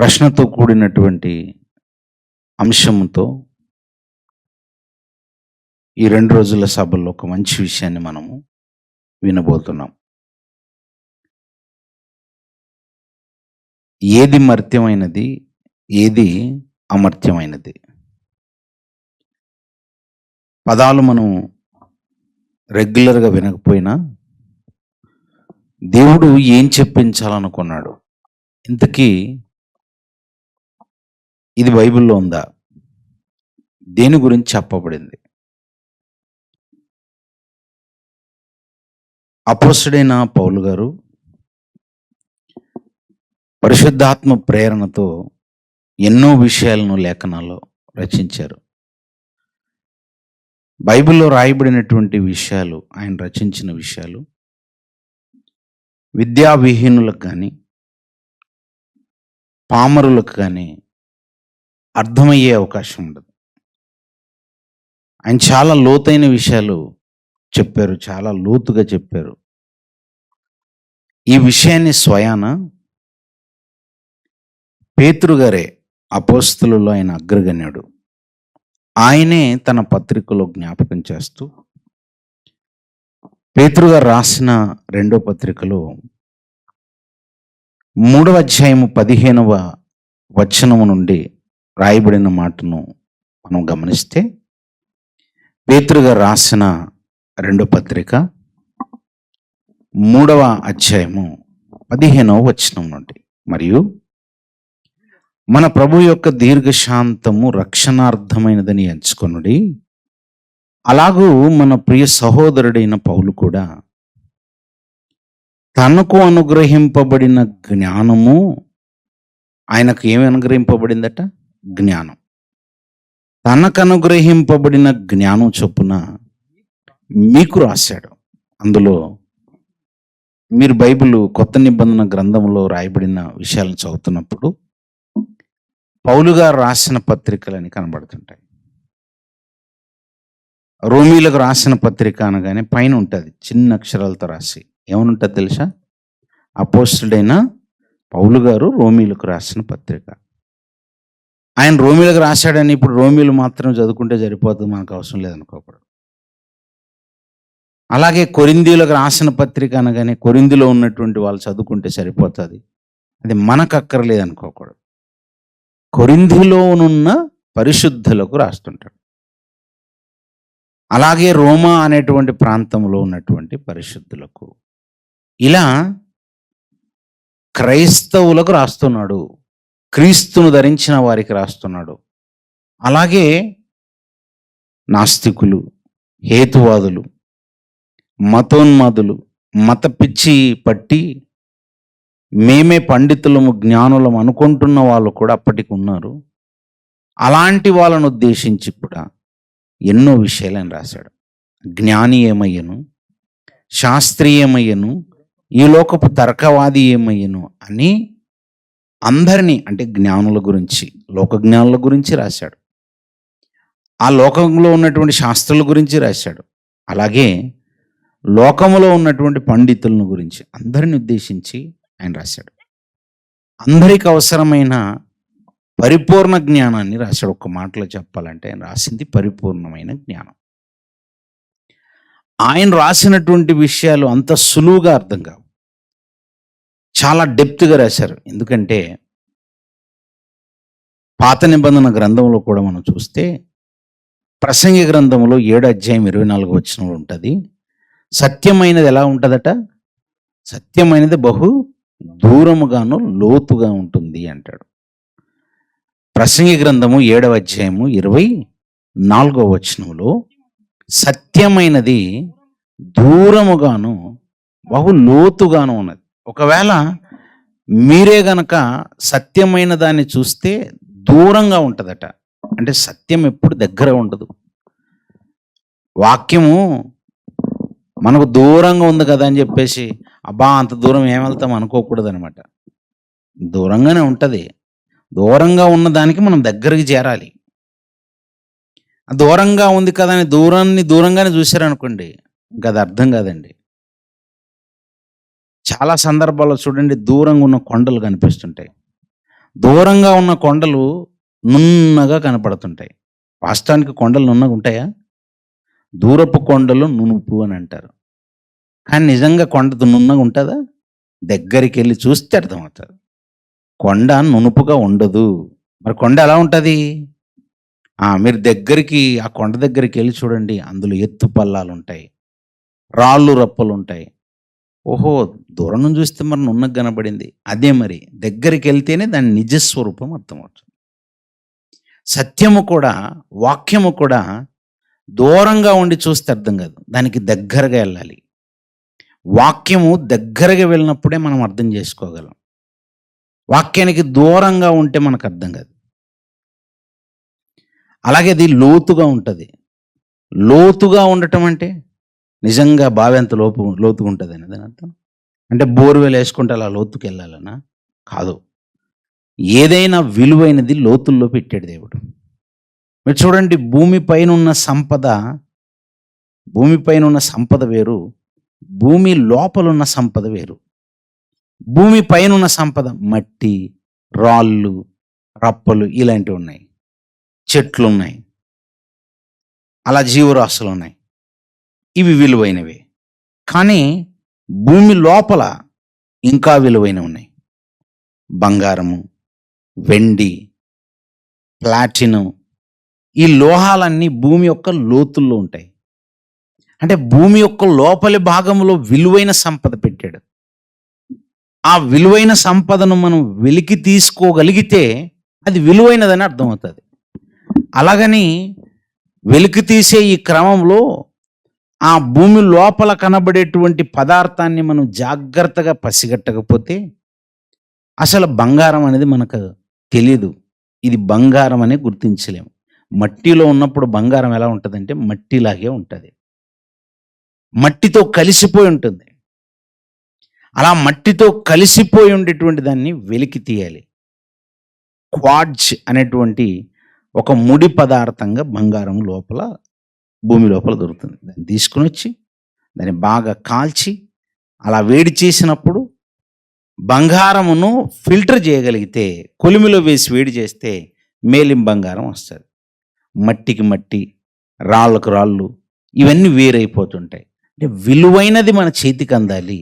ప్రశ్నతో కూడినటువంటి అంశంతో ఈ 2 రోజుల సభల్లో ఒక మంచి విషయాన్ని మనము వినబోతున్నాం. ఏది మర్త్యమైనది, ఏది అమర్త్యమైనది? పదాలు మనం రెగ్యులర్గా వినకపోయినా దేవుడు ఏం చెప్పించాలనుకున్నాడు? ఇంతకీ ఇది బైబిల్లో ఉందా? దేని గురించి చెప్పబడింది? అపోస్తలుడైన పౌలు గారు పరిశుద్ధాత్మ ప్రేరణతో ఎన్నో విషయాలను లేఖనాల్లో రచించారు. బైబిల్లో రాయబడినటువంటి విషయాలు, ఆయన రచించిన విషయాలు విద్యావిహీనులకు కానీ పామరులకు కానీ అర్థమయ్యే అవకాశం ఉండదు. ఆయన చాలా లోతైన విషయాలు చెప్పారు, చాలా లోతుగా చెప్పారు. ఈ విషయాన్ని స్వయాన పేతురు గారే, అపోస్తలుల్లో ఆయన అగ్రగణ్యుడు, ఆయనే తన పత్రికలో జ్ఞాపకం చేస్తూ పేతురు గారు రాసిన 2వ పత్రికలో 3వ అధ్యాయము 15వ వచనము నుండి రాయబడిన మాటను మనం గమనిస్తే, పేతురు గారు రాసిన 2వ పత్రిక 3వ అధ్యాయము 15వ వచనం నుండి, మరియు మన ప్రభు యొక్క దీర్ఘశాంతము రక్షణార్థమైనదని ఎంచుకొనుడి. అలాగూ మన ప్రియ సహోదరుడైన పౌలు కూడా తనకు అనుగ్రహింపబడిన జ్ఞానము, ఆయనకు ఏమి అనుగ్రహింపబడిందట? జ్ఞానం. తనకు అనుగ్రహింపబడిన జ్ఞానం చొప్పున మీకు రాశాడు. అందులో మీరు బైబిల్ కొత్త నిబంధన గ్రంథంలో రాయబడిన విషయాలను చదువుతున్నప్పుడు పౌలు గారు రాసిన పత్రికలని కనబడుతుంటాయి. రోమీలకు రాసిన పత్రిక అనగానే పైన ఉంటుంది చిన్న అక్షరాలతో రాసి, ఏమనుంటుంది తెలుసా? అపోస్తలుడైన పౌలు గారు రోమీలకు రాసిన పత్రిక. ఆయన రోమీలకు రాశాడని ఇప్పుడు రోమీలు మాత్రం చదువుకుంటే సరిపోతుంది, మనకు అవసరం లేదనుకోకూడదు. అలాగే కొరింథీయులకు రాసిన పత్రిక అనగానే కొరింథీలో ఉన్నటువంటి వాళ్ళు చదువుకుంటే సరిపోతుంది, అది మనకు అక్కర్లేదనుకోకూడదు. కొరింథీలోనున్న పరిశుద్ధులకు రాస్తుంటాడు. అలాగే రోమా అనేటువంటి ప్రాంతంలో ఉన్నటువంటి పరిశుద్ధులకు, ఇలా క్రైస్తవులకు రాస్తున్నాడు, క్రీస్తును ధరించిన వారికి రాస్తున్నాడు. అలాగే నాస్తికులు, హేతువాదులు, మతోన్మాదులు, మత పిచ్చి పట్టి మేమే పండితులము జ్ఞానులం అనుకుంటున్న వాళ్ళు కూడా అప్పటికి ఉన్నారు. అలాంటి వాళ్ళను ఉద్దేశించి కూడా ఎన్నో విషయాలు ఆయన రాశాడు. జ్ఞాని ఏమయ్యను, శాస్త్రి ఏమయ్యను, ఈ లోకపు తర్కవాది ఏమయ్యను అని అందరినీ, అంటే జ్ఞానుల గురించి, లోక జ్ఞానుల గురించి రాశాడు. ఆ లోకంలో ఉన్నటువంటి శాస్త్రుల గురించి రాశాడు. అలాగే లోకములో ఉన్నటువంటి పండితులను గురించి, అందరిని ఉద్దేశించి ఆయన రాశాడు. అందరికి అవసరమైన పరిపూర్ణ జ్ఞానాన్ని రాశాడు. ఒక్క మాటలో చెప్పాలంటే ఆయన రాసింది పరిపూర్ణమైన జ్ఞానం. ఆయన రాసినటువంటి విషయాలు అంత సులువుగా అర్థం కావు, చాలా డెప్త్గా రాశారు. ఎందుకంటే పాత నిబంధన గ్రంథంలో కూడా మనం చూస్తే ప్రసంగి గ్రంథంలో 7వ అధ్యాయం 24వ వచనంలో ఉంటుంది, సత్యమైనది ఎలా ఉంటుందట? సత్యమైనది బహు దూరముగాను లోతుగా ఉంటుంది అంటాడు. ప్రసంగి గ్రంథము 7వ అధ్యాయము 24వ వచనంలో సత్యమైనది దూరముగాను బహు లోతుగాను ఉన్నది. ఒకవేళ మీరే గనక సత్యమైన దాన్ని చూస్తే దూరంగా ఉంటుందట. అంటే సత్యం ఎప్పుడు దగ్గర ఉండదు. వాక్యము మనకు దూరంగా ఉంది కదా అని చెప్పేసి అబ్బా అంత దూరం ఏం వెళ్తాం అనుకోకూడదు అనమాట. దూరంగానే ఉంటుంది. దూరంగా ఉన్న దానికి మనం దగ్గరికి చేరాలి. దూరంగా ఉంది కదా అని దూరంగానే చూశారనుకోండి, ఇంకా అది అర్థం కాదండి. చాలా సందర్భాల్లో చూడండి, దూరంగా ఉన్న కొండలు కనిపిస్తుంటాయి. దూరంగా ఉన్న కొండలు నున్నగా కనపడుతుంటాయి. వాస్తవానికి కొండలు నున్నగా ఉంటాయా? దూరపు కొండలు నునుపు అని అంటారు. కానీ నిజంగా కొండ నున్నగా ఉంటుందా? దగ్గరికి వెళ్ళి చూస్తే అర్థమవుతుంది. కొండ నునుపుగా ఉండదు. మరి కొండ ఎలా ఉంటుంది? మీరు దగ్గరికి ఆ కొండ దగ్గరికి వెళ్ళి చూడండి, అందులో ఎత్తు పల్లాలు ఉంటాయి, రాళ్ళు రప్పలు ఉంటాయి. ఓహో, దూరం నుంచి చూస్తే మరి నున్నగా కనబడింది. అదే మరి దగ్గరికి వెళ్తేనే దాని నిజస్వరూపం అర్థమవుతుంది. సత్యము కూడా, వాక్యము కూడా దూరంగా ఉండి చూస్తే అర్థం కాదు, దానికి దగ్గరగా వెళ్ళాలి. వాక్యము దగ్గరగా వెళ్ళినప్పుడే మనం అర్థం చేసుకోగలం. వాక్యానికి దూరంగా ఉంటే మనకు అర్థం కాదు. అలాగే అది లోతుగా ఉంటుంది. లోతుగా ఉండటం అంటే నిజంగా బావి ఎంత లోతుగా ఉంటుంది అని దాని అర్థం. అంటే బోర్వెల్ వేసుకుంటే అలా లోతుకి వెళ్ళాలనా? కాదు. ఏదైనా విలువైనది లోతుల్లో పెట్టాడు దేవుడు. మీరు చూడండి, భూమిపైన ఉన్న సంపద వేరు, భూమి లోపలున్న సంపద వేరు. భూమి పైన ఉన్న సంపద మట్టి, రాళ్ళు, రప్పలు ఇలాంటివి ఉన్నాయి, చెట్లు ఉన్నాయి, అలా జీవరాశులు ఉన్నాయి. ఇవి విలువైనవి. కానీ భూమి లోపల ఇంకా విలువైనవి ఉన్నాయి. బంగారము, వెండి, ప్లాటినం, ఈ లోహాలన్నీ భూమి యొక్క లోతుల్లో ఉంటాయి. అంటే భూమి యొక్క లోపలి భాగంలో విలువైన సంపద పెట్టాడు. ఆ విలువైన సంపదను మనం వెలికి తీసుకోగలిగితే అది విలువైనదని అర్థమవుతుంది. అలాగని వెలికి తీసే ఈ క్రమంలో ఆ భూమి లోపల కనబడేటువంటి పదార్థాన్ని మనం జాగ్రత్తగా పసిగట్టకపోతే అసలు బంగారం అనేది మనకు తెలియదు. ఇది బంగారం అని గుర్తించలేము. మట్టిలో ఉన్నప్పుడు బంగారం ఎలా ఉంటుందంటే మట్టిలాగే ఉంటుంది, మట్టితో కలిసిపోయి ఉంటుంది. అలా మట్టితో కలిసిపోయి ఉండేటువంటి దాన్ని వెలికి తీయాలి. క్వార్ట్జ్ అనేటువంటి ఒక ముడి పదార్థంగా బంగారం లోపల, భూమి లోపల దొరుకుతుంది. దాన్ని తీసుకుని వచ్చి దాన్ని బాగా కాల్చి అలా వేడి చేసినప్పుడు బంగారమును ఫిల్టర్ చేయగలిగితే, కొలిమిలో వేసి వేడి చేస్తే మేలిం బంగారం వస్తుంది. మట్టికి మట్టి, రాళ్ళకు రాళ్ళు, ఇవన్నీ వేరైపోతుంటాయి. అంటే విలువైనది మన చేతికి అందాలి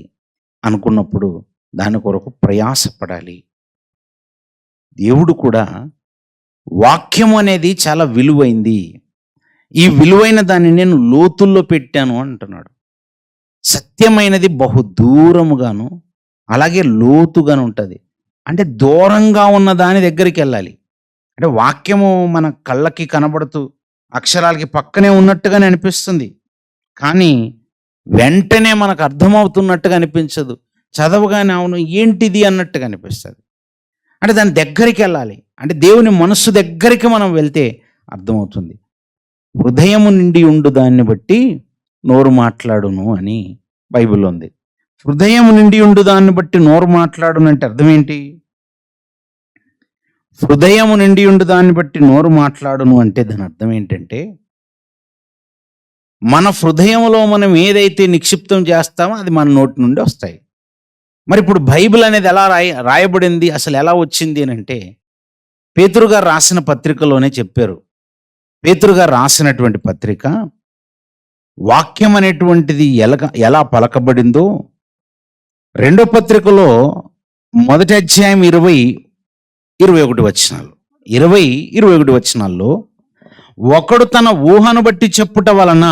అనుకున్నప్పుడు దాని కొరకు ప్రయాసపడాలి. దేవుడు కూడా వాక్యం అనేది చాలా విలువైంది, ఈ విలువైన దాన్ని నేను లోతుల్లో పెట్టాను అంటున్నాడు. సత్యమైనది బహు దూరముగాను అలాగే లోతుగాను ఉంటుంది. అంటే దూరంగా ఉన్న దాని దగ్గరికి వెళ్ళాలి. అంటే వాక్యము మన కళ్ళకి కనబడుతూ అక్షరాలకి పక్కనే ఉన్నట్టుగానే అనిపిస్తుంది, కానీ వెంటనే మనకు అర్థమవుతున్నట్టుగా అనిపించదు. చదవగానే అవును ఏంటిది అన్నట్టుగా అనిపిస్తుంది. అంటే దాని దగ్గరికి వెళ్ళాలి. అంటే దేవుని మనస్సు దగ్గరికి మనం వెళ్తే అర్థమవుతుంది. హృదయము నిండి ఉండు దాన్ని బట్టి నోరు మాట్లాడును అని బైబిల్లో ఉంది. హృదయము నిండి ఉండు దాన్ని బట్టి నోరు మాట్లాడును అంటే అర్థం ఏంటి? హృదయము నిండి ఉండు దాన్ని బట్టి నోరు మాట్లాడును అంటే దాని అర్థం ఏంటంటే, మన హృదయంలో మనం ఏదైతే నిక్షిప్తం చేస్తామో అది మన నోటి నుండి వస్తాయి. మరి ఇప్పుడు బైబిల్ అనేది ఎలా రాయబడింది, అసలు ఎలా వచ్చింది అని అంటే, పేతురు గారు రాసిన పత్రికలోనే చెప్పారు. పేతురు గారు రాసినటువంటి పత్రిక వాక్యం అనేటువంటిది ఎలా పలకబడిందో, రెండో పత్రికలో మొదటి అధ్యాయం 20-21 వచనాలు, 20-21 వచనాల్లో, ఒకడు తన ఊహను బట్టి చెప్పుట వలన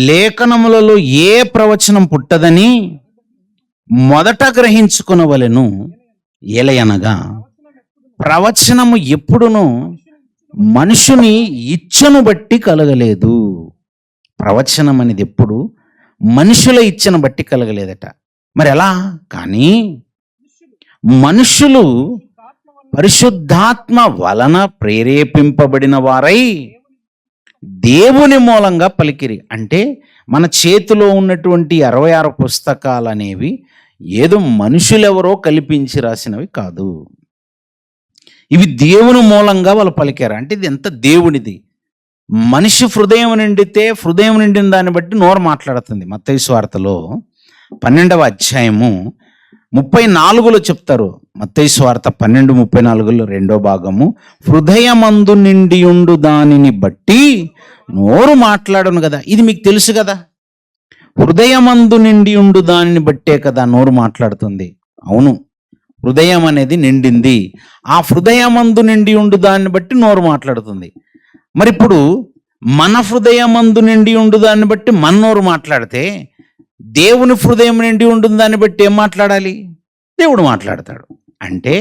లేఖనములలో ఏ ప్రవచనం పుట్టదని మొదట గ్రహించుకొనవలెను. ఎలయనగా ప్రవచనము ఎప్పుడునూ మనుషుని ఇచ్చను బట్టి కలగలేదు. ప్రవచనం అనేది ఎప్పుడు మనుషుల ఇచ్చను బట్టి కలగలేదట. మరి ఎలా? కానీ మనుషులు పరిశుద్ధాత్మ వలన ప్రేరేపింపబడిన వారై దేవుని మూలంగా పలికిరి. అంటే మన చేతిలో ఉన్నటువంటి 66 పుస్తకాలు అనేవి ఏదో మనుషులెవరో కల్పించి రాసినవి కాదు. ఇవి దేవుని మూలంగా వాళ్ళు పలికారు. అంటే ఇది ఎంత దేవునిది. మనిషి హృదయం నిండితే హృదయం నిండిన దాన్ని బట్టి నోరు మాట్లాడుతుంది. మత్తయి సువార్తలో 12వ అధ్యాయము 34లో చెప్తారు. మత్తయి సువార్త 12:34 రెండో భాగము, హృదయమందు నిండియుండు దానిని బట్టి నోరు మాట్లాడును కదా. ఇది మీకు తెలుసు కదా, హృదయమందు నిండియుండు దానిని బట్టే కదా నోరు మాట్లాడుతుంది. అవును, హృదయం అనేది నిండింది. ఆ హృదయమందు నిండి ఉండు దాన్ని బట్టి నోరు మాట్లాడుతుంది. మరి ఇప్పుడు మన హృదయమందు నిండి ఉండు దాన్ని బట్టి మన నోరు మాట్లాడితే, దేవుని హృదయం నిండి ఉంటుంది దాన్ని బట్టి ఏం మాట్లాడాలి? దేవుడు మాట్లాడతాడు. అంటే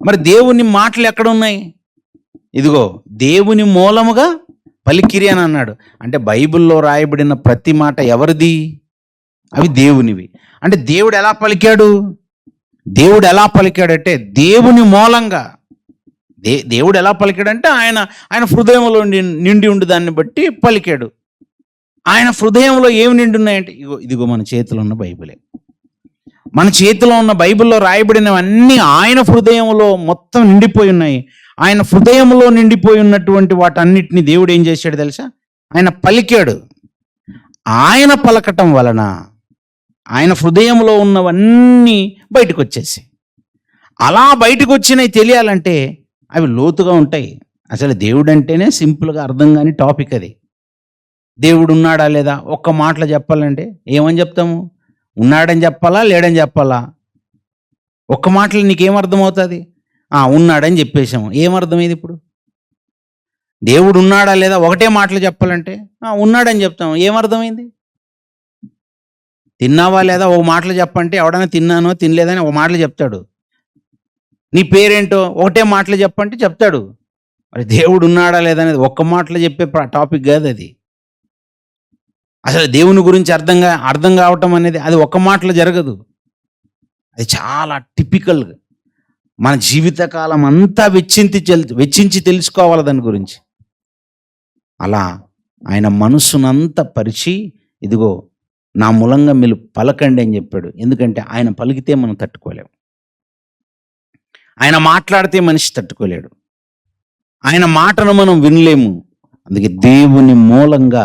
మరి దేవుని మాటలు ఎక్కడ ఉన్నాయి? ఇదిగో దేవుని మూలముగా పలికిరి అని అన్నాడు. అంటే బైబిల్లో రాయబడిన ప్రతి మాట ఎవరిది? అవి దేవునివి. అంటే దేవుడు ఎలా పలికాడు? దేవుడు ఎలా పలికాడంటే దేవుని మూలంగా. దేవుడు ఎలా పలికాడంటే ఆయన హృదయంలో నిండి ఉండి దాన్ని బట్టి పలికాడు. ఆయన హృదయంలో ఏమి నిండి ఉన్నాయంటే ఇదిగో మన చేతిలో ఉన్న బైబిలే. మన చేతిలో ఉన్న బైబిల్లో రాయబడినవన్నీ ఆయన హృదయంలో మొత్తం నిండిపోయి ఉన్నాయి. ఆయన హృదయంలో నిండిపోయి ఉన్నటువంటి వాటన్నిటిని దేవుడు ఏం చేశాడు తెలుసా? ఆయన పలికాడు. ఆయన పలకటం వలన ఆయన హృదయంలో ఉన్నవన్నీ బయటకు వచ్చేసి, అలా బయటకు వచ్చినవి తెలియాలంటే అవి లోతుగా ఉంటాయి. అసలు దేవుడు అంటేనే సింపుల్గా అర్థం కాని టాపిక్ అది. దేవుడు ఉన్నాడా లేదా ఒక్క మాటలో చెప్పాలంటే ఏమని చెప్తాము? ఉన్నాడని చెప్పాలా, లేడని చెప్పాలా? ఒక్క మాటలో నీకేమర్థమవుతుంది? ఉన్నాడని చెప్పేశాము, ఏమర్థమైంది ఇప్పుడు? దేవుడు ఉన్నాడా లేదా ఒకటే మాటలు చెప్పాలంటే ఉన్నాడని చెప్తాము, ఏమర్థమైంది? తిన్నావా లేదా ఒక మాటలు చెప్పంటే ఎవడైనా తిన్నానో తినలేదని ఒక మాటలు చెప్తాడు. నీ పేరేంటో ఒకటే మాటలు చెప్పంటే చెప్తాడు. మరి దేవుడు ఉన్నాడా లేదా అనేది ఒక్క మాటలు చెప్పే టాపిక్ కాదు అది. అసలు దేవుని గురించి అర్థం కావటం అనేది అది ఒక్క మాటలో జరగదు. అది చాలా టిపికల్. మన జీవితకాలం అంతా వెచ్చించి తెలుసుకోవాలి దాని గురించి. అలా ఆయన మనసునంతా పరిచి, ఇదిగో నా మూలంగా మీరు పలకండి అని చెప్పాడు. ఎందుకంటే ఆయన పలికితే మనం తట్టుకోలేము. ఆయన మాట్లాడితే మనిషి తట్టుకోలేడు. ఆయన మాటను మనం వినలేము. అందుకే దేవుని మూలంగా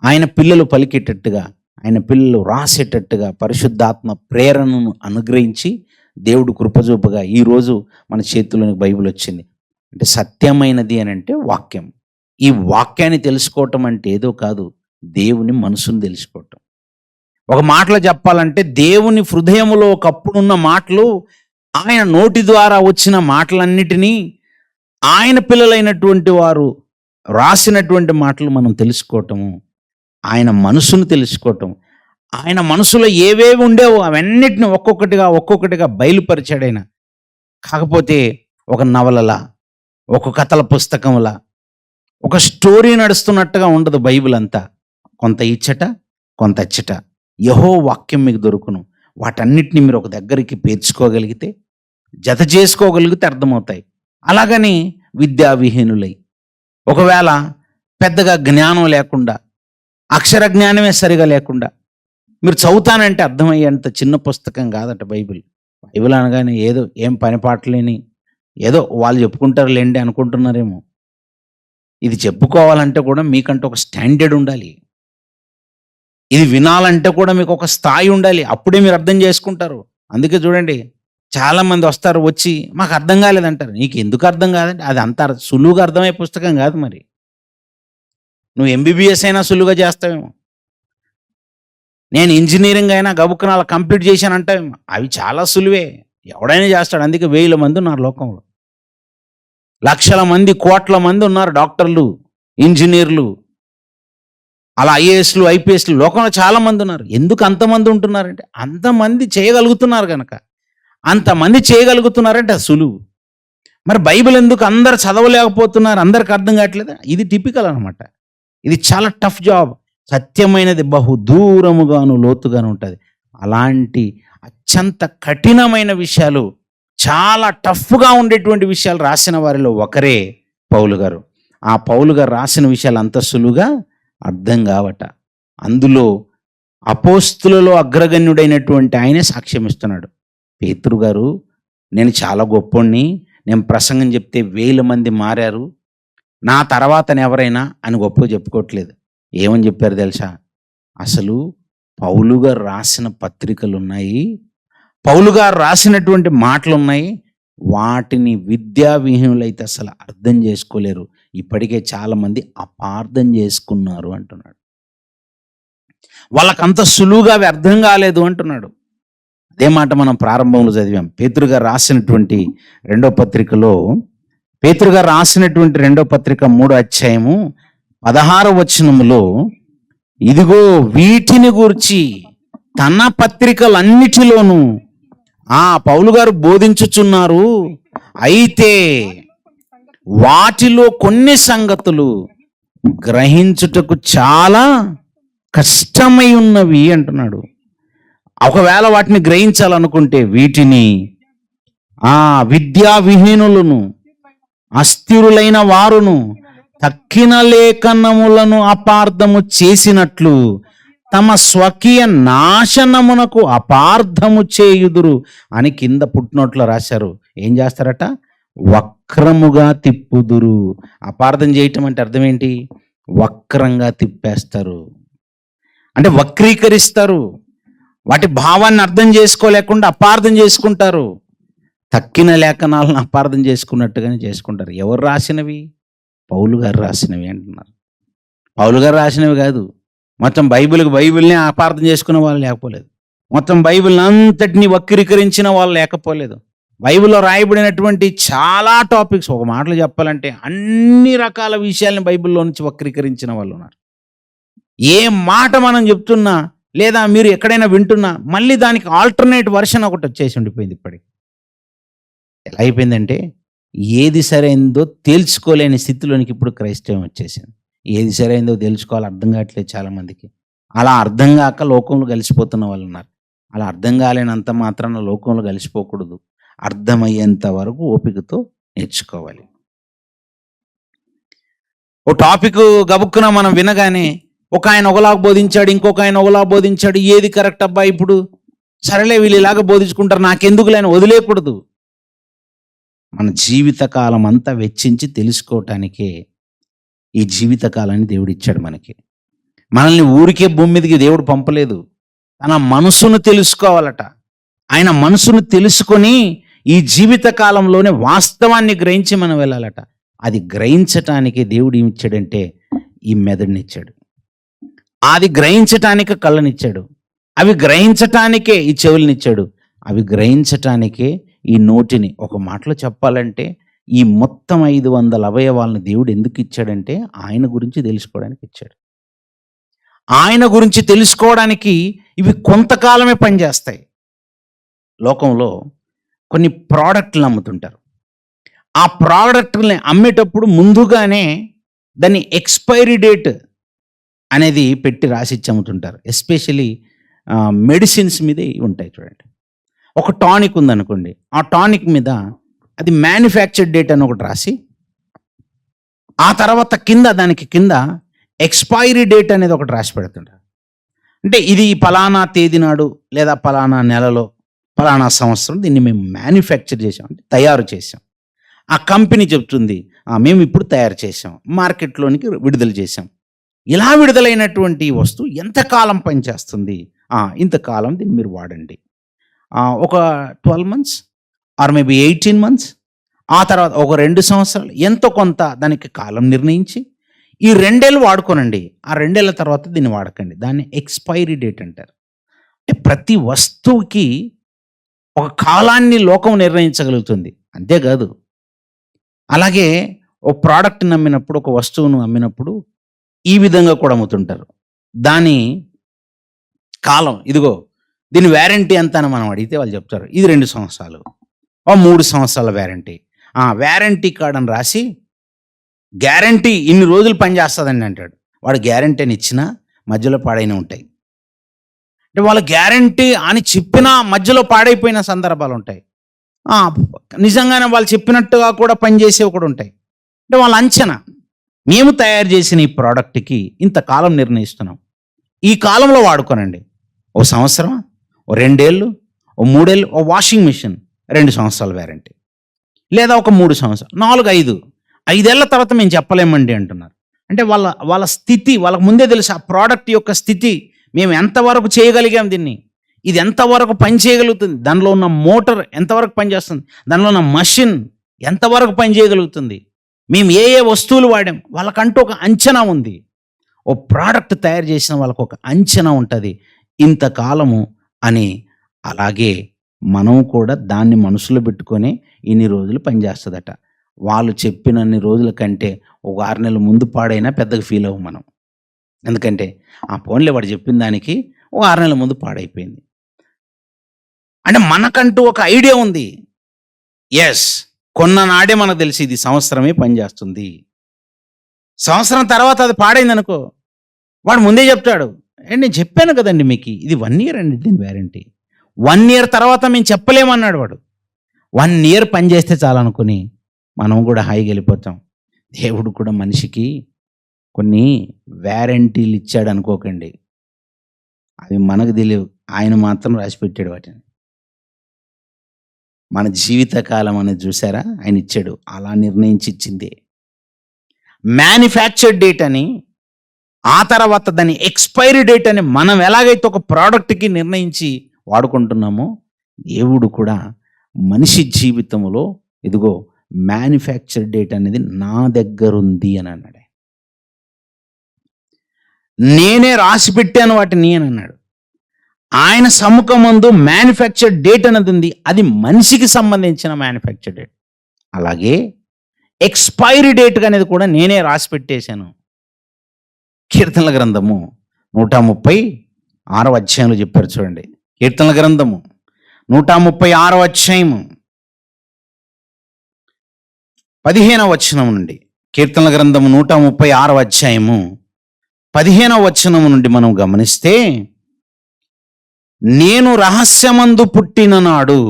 ఆయన పిల్లలు పలికేటట్టుగా, ఆయన పిల్లలు రాసేటట్టుగా పరిశుద్ధాత్మ ప్రేరణను అనుగ్రహించి దేవుడు కృపజూపగా ఈరోజు మన చేతిలోనికి బైబిల్ వచ్చింది. అంటే సత్యమైనది అని అంటే వాక్యం. ఈ వాక్యాన్ని తెలుసుకోవటం అంటే ఏదో కాదు, దేవుని మనసును తెలుసుకోవటం. ఒక మాటలో చెప్పాలంటే దేవుని హృదయములో ఒకప్పుడున్న మాటలు, ఆయన నోటి ద్వారా వచ్చిన మాటలన్నిటినీ ఆయన పిల్లలైనటువంటి వారు రాసినటువంటి మాటలు మనం తెలుసుకోవటము, ఆయన మనసును తెలుసుకోవటం. ఆయన మనసులో ఏవేవి ఉండేవో అవన్నిటిని ఒక్కొక్కటిగా బయలుపరిచాడైనా. కాకపోతే ఒక నవలలా, ఒక కథల పుస్తకంలా, ఒక స్టోరీ నడుస్తున్నట్టుగా ఉండదు బైబిల్ అంతా. కొంత ఇచ్చట కొంత అచ్చట యెహోవా వాక్యం మీకు దొరుకును. వాటన్నిటిని మీరు ఒక దగ్గరికి పేర్చుకోగలిగితే, జత చేసుకోగలిగితే అర్థమవుతాయి. అలాగని విద్యావిహీనులై, ఒకవేళ పెద్దగా జ్ఞానం లేకుండా, అక్షర జ్ఞానమే సరిగా లేకుండా మీరు చదువుతానంటే అర్థమయ్యేంత చిన్న పుస్తకం కాదట బైబిల్. బైబిల్ అనగానే ఏదో ఏం పని పాటలేని ఏదో వాళ్ళు చెప్పుకుంటారు లేండి అనుకుంటున్నారేమో. ఇది చెప్పుకోవాలంటే కూడా మీకంటే ఒక స్టాండర్డ్ ఉండాలి. ఇది వినాలంటే కూడా మీకు ఒక స్థాయి ఉండాలి. అప్పుడే మీరు అర్థం చేసుకుంటారు. అందుకే చూడండి, చాలామంది వస్తారు, వచ్చి మాకు అర్థం కాలేదంటారు. నీకు ఎందుకు అర్థం కాదంటే అది అంత సులువుగా అర్థమయ్యే పుస్తకం కాదు. మరి నువ్వు ఎంబీబీఎస్ అయినా సులువుగా చేస్తావేమో, నేను ఇంజనీరింగ్ అయినా గబుక్కున అలా కంప్లీట్ చేశానంటావేమో. అవి చాలా సులువే, ఎవడైనా చేస్తాడు. అందుకే 1000 మంది ఉన్నారు లోకంలో, లక్షల మంది, కోట్ల మంది ఉన్నారు డాక్టర్లు, ఇంజనీర్లు, అలా ఐఏఎస్లు, ఐపీఎస్లు లోకంలో చాలా మంది ఉన్నారు. ఎందుకు అంతమంది ఉంటున్నారంటే అంతమంది చేయగలుగుతున్నారు కనుక. అంతమంది చేయగలుగుతున్నారంటే అది సులువు. మరి బైబిల్ ఎందుకు అందరు చదవలేకపోతున్నారు, అందరికి అర్థం కావట్లేదు? ఇది టిపికల్ అనమాట. ఇది చాలా టఫ్ జాబ్. సత్యమైనది బహు దూరముగాను లోతుగాను ఉంటుంది. అలాంటి అత్యంత కఠినమైన విషయాలు, చాలా టఫ్గా ఉండేటువంటి విషయాలు రాసిన వారిలో ఒకరే పౌలు గారు. ఆ పౌలు గారు రాసిన విషయాలు అంత సులువుగా అర్థం కావట. అందులో అపోస్తులలో అగ్రగణ్యుడైనటువంటి ఆయనే సాక్ష్యం ఇస్తున్నాడు. పేతురు గారు, నేను చాలా గొప్పోణ్ణి, నేను ప్రసంగం చెప్తే 1000 మంది మారారు, నా తర్వాతని ఎవరైనా అని గొప్పగా చెప్పుకోవట్లేదు. ఏమని చెప్పారు తెలుసా? అసలు పౌలు గారు రాసిన పత్రికలు ఉన్నాయి, పౌలు గారు రాసినటువంటి మాటలు ఉన్నాయి, వాటిని విద్యావిహీనులైతే అసలు అర్థం చేసుకోలేరు. ఇప్పటికే చాలామంది అపార్థం చేసుకున్నారు అంటున్నాడు. వాళ్ళకంత సులువుగా అవి అర్థం కాలేదు అంటున్నాడు. అదే మాట మనం ప్రారంభంలో చదివాం. పేతురు గారు రాసినటువంటి రెండో పత్రికలో, పేతురు గారు రాసినటువంటి రెండో పత్రిక 3వ అధ్యాయము 16వ వచనములో, ఇదిగో వీటిని గూర్చి తన పత్రికలన్నిటిలోనూ పౌలు గారు బోధించుచున్నారు, అయితే వాటిలో కొన్ని సంగతులు గ్రహించుటకు చాలా కష్టమై ఉన్నవి అంటున్నాడు. ఒకవేళ వాటిని గ్రహించాలనుకుంటే వీటిని విద్యావిహీనులను, అస్థిరులైన వారును తక్కిన లేఖనములను అపార్థము చేసినట్లు తమ స్వకీయ నాశనమునకు అపార్థము చేయుదురు అని కింద పుట్టినోట్లో రాశారు. ఏం చేస్తారట? వక్రముగా తిప్పుదురు. అపార్థం చేయటం అంటే అర్థం ఏంటి? వక్రంగా తిప్పేస్తారు, అంటే వక్రీకరిస్తారు. వాటి భావాన్ని అర్థం చేసుకోలేకుండా అపార్థం చేసుకుంటారు. తక్కిన లేఖనాలను అపార్థం చేసుకున్నట్టుగానే చేసుకుంటారు. ఎవరు రాసినవి? పౌలు గారు రాసినవి అంటున్నారు. పౌలు గారు రాసినవి కాదు, మొత్తం బైబిల్ని అపార్థం చేసుకునే వాళ్ళు లేకపోలేదు. మొత్తం బైబిల్ని అంతటినీ వక్రీకరించిన వాళ్ళు లేకపోలేదు. బైబిల్లో రాయబడినటువంటి చాలా టాపిక్స్, ఒక మాటలో చెప్పాలంటే అన్ని రకాల విషయాల్ని బైబిల్లో నుంచి వక్రీకరించిన వాళ్ళు ఉన్నారు. ఏ మాట మనం చెప్తున్నా లేదా మీరు ఎక్కడైనా వింటున్నా మళ్ళీ దానికి ఆల్టర్నేట్ వర్షన్ ఒకటి వచ్చేసి ఉండిపోయింది. ఇప్పటికి ఎలా అయిపోయిందంటే ఏది సరైందో తేల్చుకోలేని స్థితిలోనికి ఇప్పుడు క్రైస్తవం వచ్చేసింది. ఏది సరైందో తెలుసుకోవాలి అర్థం కావట్లేదు చాలామందికి. అలా అర్థం కాక లోకంలో కలిసిపోతున్న వాళ్ళు ఉన్నారు. అలా అర్థం కాలేనంత మాత్రాన లోకంలో కలిసిపోకూడదు. అర్థమయ్యేంత వరకు ఓపికతో నేర్చుకోవాలి. ఓ టాపిక్ గబుక్కున మనం వినగానే ఒక ఆయన ఒకలా బోధించాడు, ఇంకొక ఆయన ఒకలా బోధించాడు, ఏది కరెక్ట్ అబ్బా ఇప్పుడు, సరేలే వీళ్ళు ఇలాగ బోధించుకుంటారు నాకెందుకు లేని వదిలేయకూడదు. మన జీవితకాలం అంతా వెచ్చించి తెలుసుకోవటానికే ఈ జీవితకాలాన్ని దేవుడు ఇచ్చాడు మనకి. మనల్ని ఊరికే భూమి మీదకి దేవుడు పంపలేదు. తన మనసును తెలుసుకోవాలట. ఆయన మనసును తెలుసుకొని ఈ జీవిత కాలంలోనే వాస్తవాన్ని గ్రహించి మనం వెళ్ళాలట. అది గ్రహించటానికి దేవుడు ఏమి ఇచ్చాడంటే ఈ మెదడునిచ్చాడు, అది గ్రహించటానికి కళ్ళనిచ్చాడు, అవి గ్రహించటానికే ఈ చెవులనిచ్చాడు, అవి గ్రహించటానికే ఈ నోటిని. ఒక మాటలో చెప్పాలంటే ఈ మొత్తం 500 అవయవాలను దేవుడు ఎందుకు ఇచ్చాడంటే ఆయన గురించి తెలుసుకోవడానికి ఇచ్చాడు. ఆయన గురించి తెలుసుకోవడానికి ఇవి కొంతకాలమే పనిచేస్తాయి. లోకంలో కొన్ని ప్రోడక్ట్లు అమ్ముతుంటారు. ఆ ప్రోడక్ట్ని అమ్మేటప్పుడు ముందుగానే దాన్ని ఎక్స్పైరీ డేట్ అనేది పెట్టి రాసిచ్చి అమ్ముతుంటారు. ఎస్పెషలీ మెడిసిన్స్ మీదే ఉంటాయి. చూడండి, ఒక టానిక్ ఉందనుకోండి, ఆ టానిక్ మీద అది మ్యానుఫ్యాక్చర్డ్ డేట్ అని ఒకటి రాసి, ఆ తర్వాత దానికి కింద ఎక్స్పైరీ డేట్ అనేది ఒకటి రాసి పెడుతుంటారు. అంటే ఇది పలానా తేదీ నాడు లేదా పలానా నెలలో పలానా సంవత్సరం దీన్ని మేము మ్యానుఫ్యాక్చర్ చేసాం, అంటే తయారు చేసాం. ఆ కంపెనీ చెప్తుంది మేము ఇప్పుడు తయారు చేసాం, మార్కెట్లోనికి విడుదల చేసాం. ఇలా విడుదలైనటువంటి వస్తువు ఎంతకాలం పనిచేస్తుంది, ఇంతకాలం దీన్ని మీరు వాడండి. ఒక 12 months ఆర్ మేబీ 18 months, ఆ తర్వాత ఒక 2 సంవత్సరాలు, ఎంతో కొంత దానికి కాలం నిర్ణయించి ఈ 2 ఏళ్ళు వాడుకోనండి, ఆ 2 ఏళ్ళ తర్వాత దీన్ని వాడకండి. దాన్ని ఎక్స్పైరీ డేట్ అంటారు. అంటే ప్రతి వస్తువుకి ఒక కాలాన్ని లోకం నిర్ణయించగలుగుతుంది. అంతేకాదు, అలాగే ఒక ప్రోడక్ట్ని అమ్మినప్పుడు, ఒక వస్తువును అమ్మినప్పుడు ఈ విధంగా కూడా అమ్ముతుంటారు. దాని కాలం, ఇదిగో దీని వ్యారంటీ ఎంత అని మనం అడిగితే వాళ్ళు చెప్తారు ఇది 2 సంవత్సరాలు, 3 సంవత్సరాల వ్యారంటీ. వ్యారంటీ కార్డ్ అని రాసి గ్యారంటీ ఇన్ని రోజులు పనిచేస్తుందండి అంటాడు. వాడు గ్యారంటీ అని ఇచ్చినా మధ్యలో పాడైన ఉంటాయి. అంటే వాళ్ళ గ్యారంటీ అని చెప్పినా మధ్యలో పాడైపోయిన సందర్భాలు ఉంటాయి. నిజంగానే వాళ్ళు చెప్పినట్టుగా కూడా పనిచేసేవి కూడా ఉంటాయి. అంటే వాళ్ళ అంచనా, మేము తయారు చేసిన ఈ ప్రోడక్ట్కి ఇంతకాలం నిర్ణయిస్తున్నాం, ఈ కాలంలో వాడుకోనండి. ఓ సంవత్సరం, ఓ 2 ఏళ్ళు, ఓ 3 ఏళ్ళు. ఓ వాషింగ్ మిషన్ 2 సంవత్సరాల వ్యారంటీ, లేదా ఒక 3 సంవత్సరాలు, 4, 5 ఏళ్ల తర్వాత మేము చెప్పలేమండి అంటున్నారు. అంటే వాళ్ళ స్థితి వాళ్ళకు ముందే తెలుసు, ఆ ప్రోడక్ట్ యొక్క స్థితి మేము ఎంతవరకు చేయగలిగాం, దీన్ని ఇది ఎంతవరకు పని చేయగలుగుతుంది, దానిలో ఉన్న మోటార్ ఎంతవరకు పనిచేస్తుంది, దానిలో ఉన్న మషిన్ ఎంతవరకు పని చేయగలుగుతుంది, మేము ఏ ఏ వస్తువులు వాడాం, వాళ్ళకంటూ ఒక అంచనా ఉంది. ఓ ప్రోడక్ట్ తయారు చేసిన వాళ్ళకు ఒక అంచనా ఉంటుంది ఇంతకాలము అని. అలాగే మనం కూడా దాన్ని మనసులో పెట్టుకొని ఇన్ని రోజులు పనిచేస్తుందట. వాళ్ళు చెప్పినన్ని రోజుల కంటే ఒక 6 నెలల ముందు పాడైనా పెద్దగా ఫీల్ అవ్వం మనం. ఎందుకంటే ఆ ఫోన్లే వాడు చెప్పిన దానికి ఒక 6 నెలల ముందు పాడైపోయింది. అంటే మనకంటూ ఒక ఐడియా ఉంది. ఎస్, కొన్ననాడే మనకు తెలిసి ఇది సంవత్సరమే పనిచేస్తుంది. సంవత్సరం తర్వాత అది పాడైంది అనుకో, వాడు ముందే చెప్తాడు, నేను చెప్పాను కదండి మీకు ఇది 1 ఇయర్ అండి దీని వ్యారంటీ, 1 ఇయర్ తర్వాత మేము చెప్పలేమన్నాడు వాడు. 1 ఇయర్ పని చేస్తే చాలనుకుని మనం కూడా హాయిగా వెళ్ళిపోతాం. దేవుడు కూడా మనిషికి కొన్ని వ్యారంటీలు ఇచ్చాడు అనుకోకండి, అవి మనకు తెలియవు, ఆయన మాత్రం రాసిపెట్టాడు వాటిని. మన జీవితకాలం అనేది చూసారా, ఆయన ఇచ్చాడు, అలా నిర్ణయించి ఇచ్చిందే. మ్యానుఫ్యాక్చర్డ్ డేట్ అని, ఆ తర్వాత దాని ఎక్స్పైరీ డేట్ అని మనం ఎలాగైతే ఒక ప్రోడక్ట్కి నిర్ణయించి వాడుకుంటున్నామో, దేవుడు కూడా మనిషి జీవితంలో ఇదిగో మ్యానుఫ్యాక్చర్డ్ డేట్ అనేది నా దగ్గర ఉంది అని అన్నాడు. నేనే రాసి పెట్టాను వాటిని అని అన్నాడు. ఆయన సముఖమందు మ్యానుఫ్యాక్చర్డ్ డేట్ అనేది ఉంది, అది మనిషికి సంబంధించిన మ్యానుఫ్యాక్చర్డ్ డేట్. అలాగే ఎక్స్పైరీ డేట్ అనేది కూడా నేనే రాసి పెట్టేశాను. కీర్తనల గ్రంథము 136వ అధ్యాయంలో చెప్పారు చూడండి. కీర్తనల గ్రంథము 136వ అధ్యాయము 15వ వచనం నుండి, కీర్తనల గ్రంథము 136వ అధ్యాయము 15వ వచనం నుండి మనం గమనిస్తే, నేను రహస్యమందు పుట్టిన నాడు,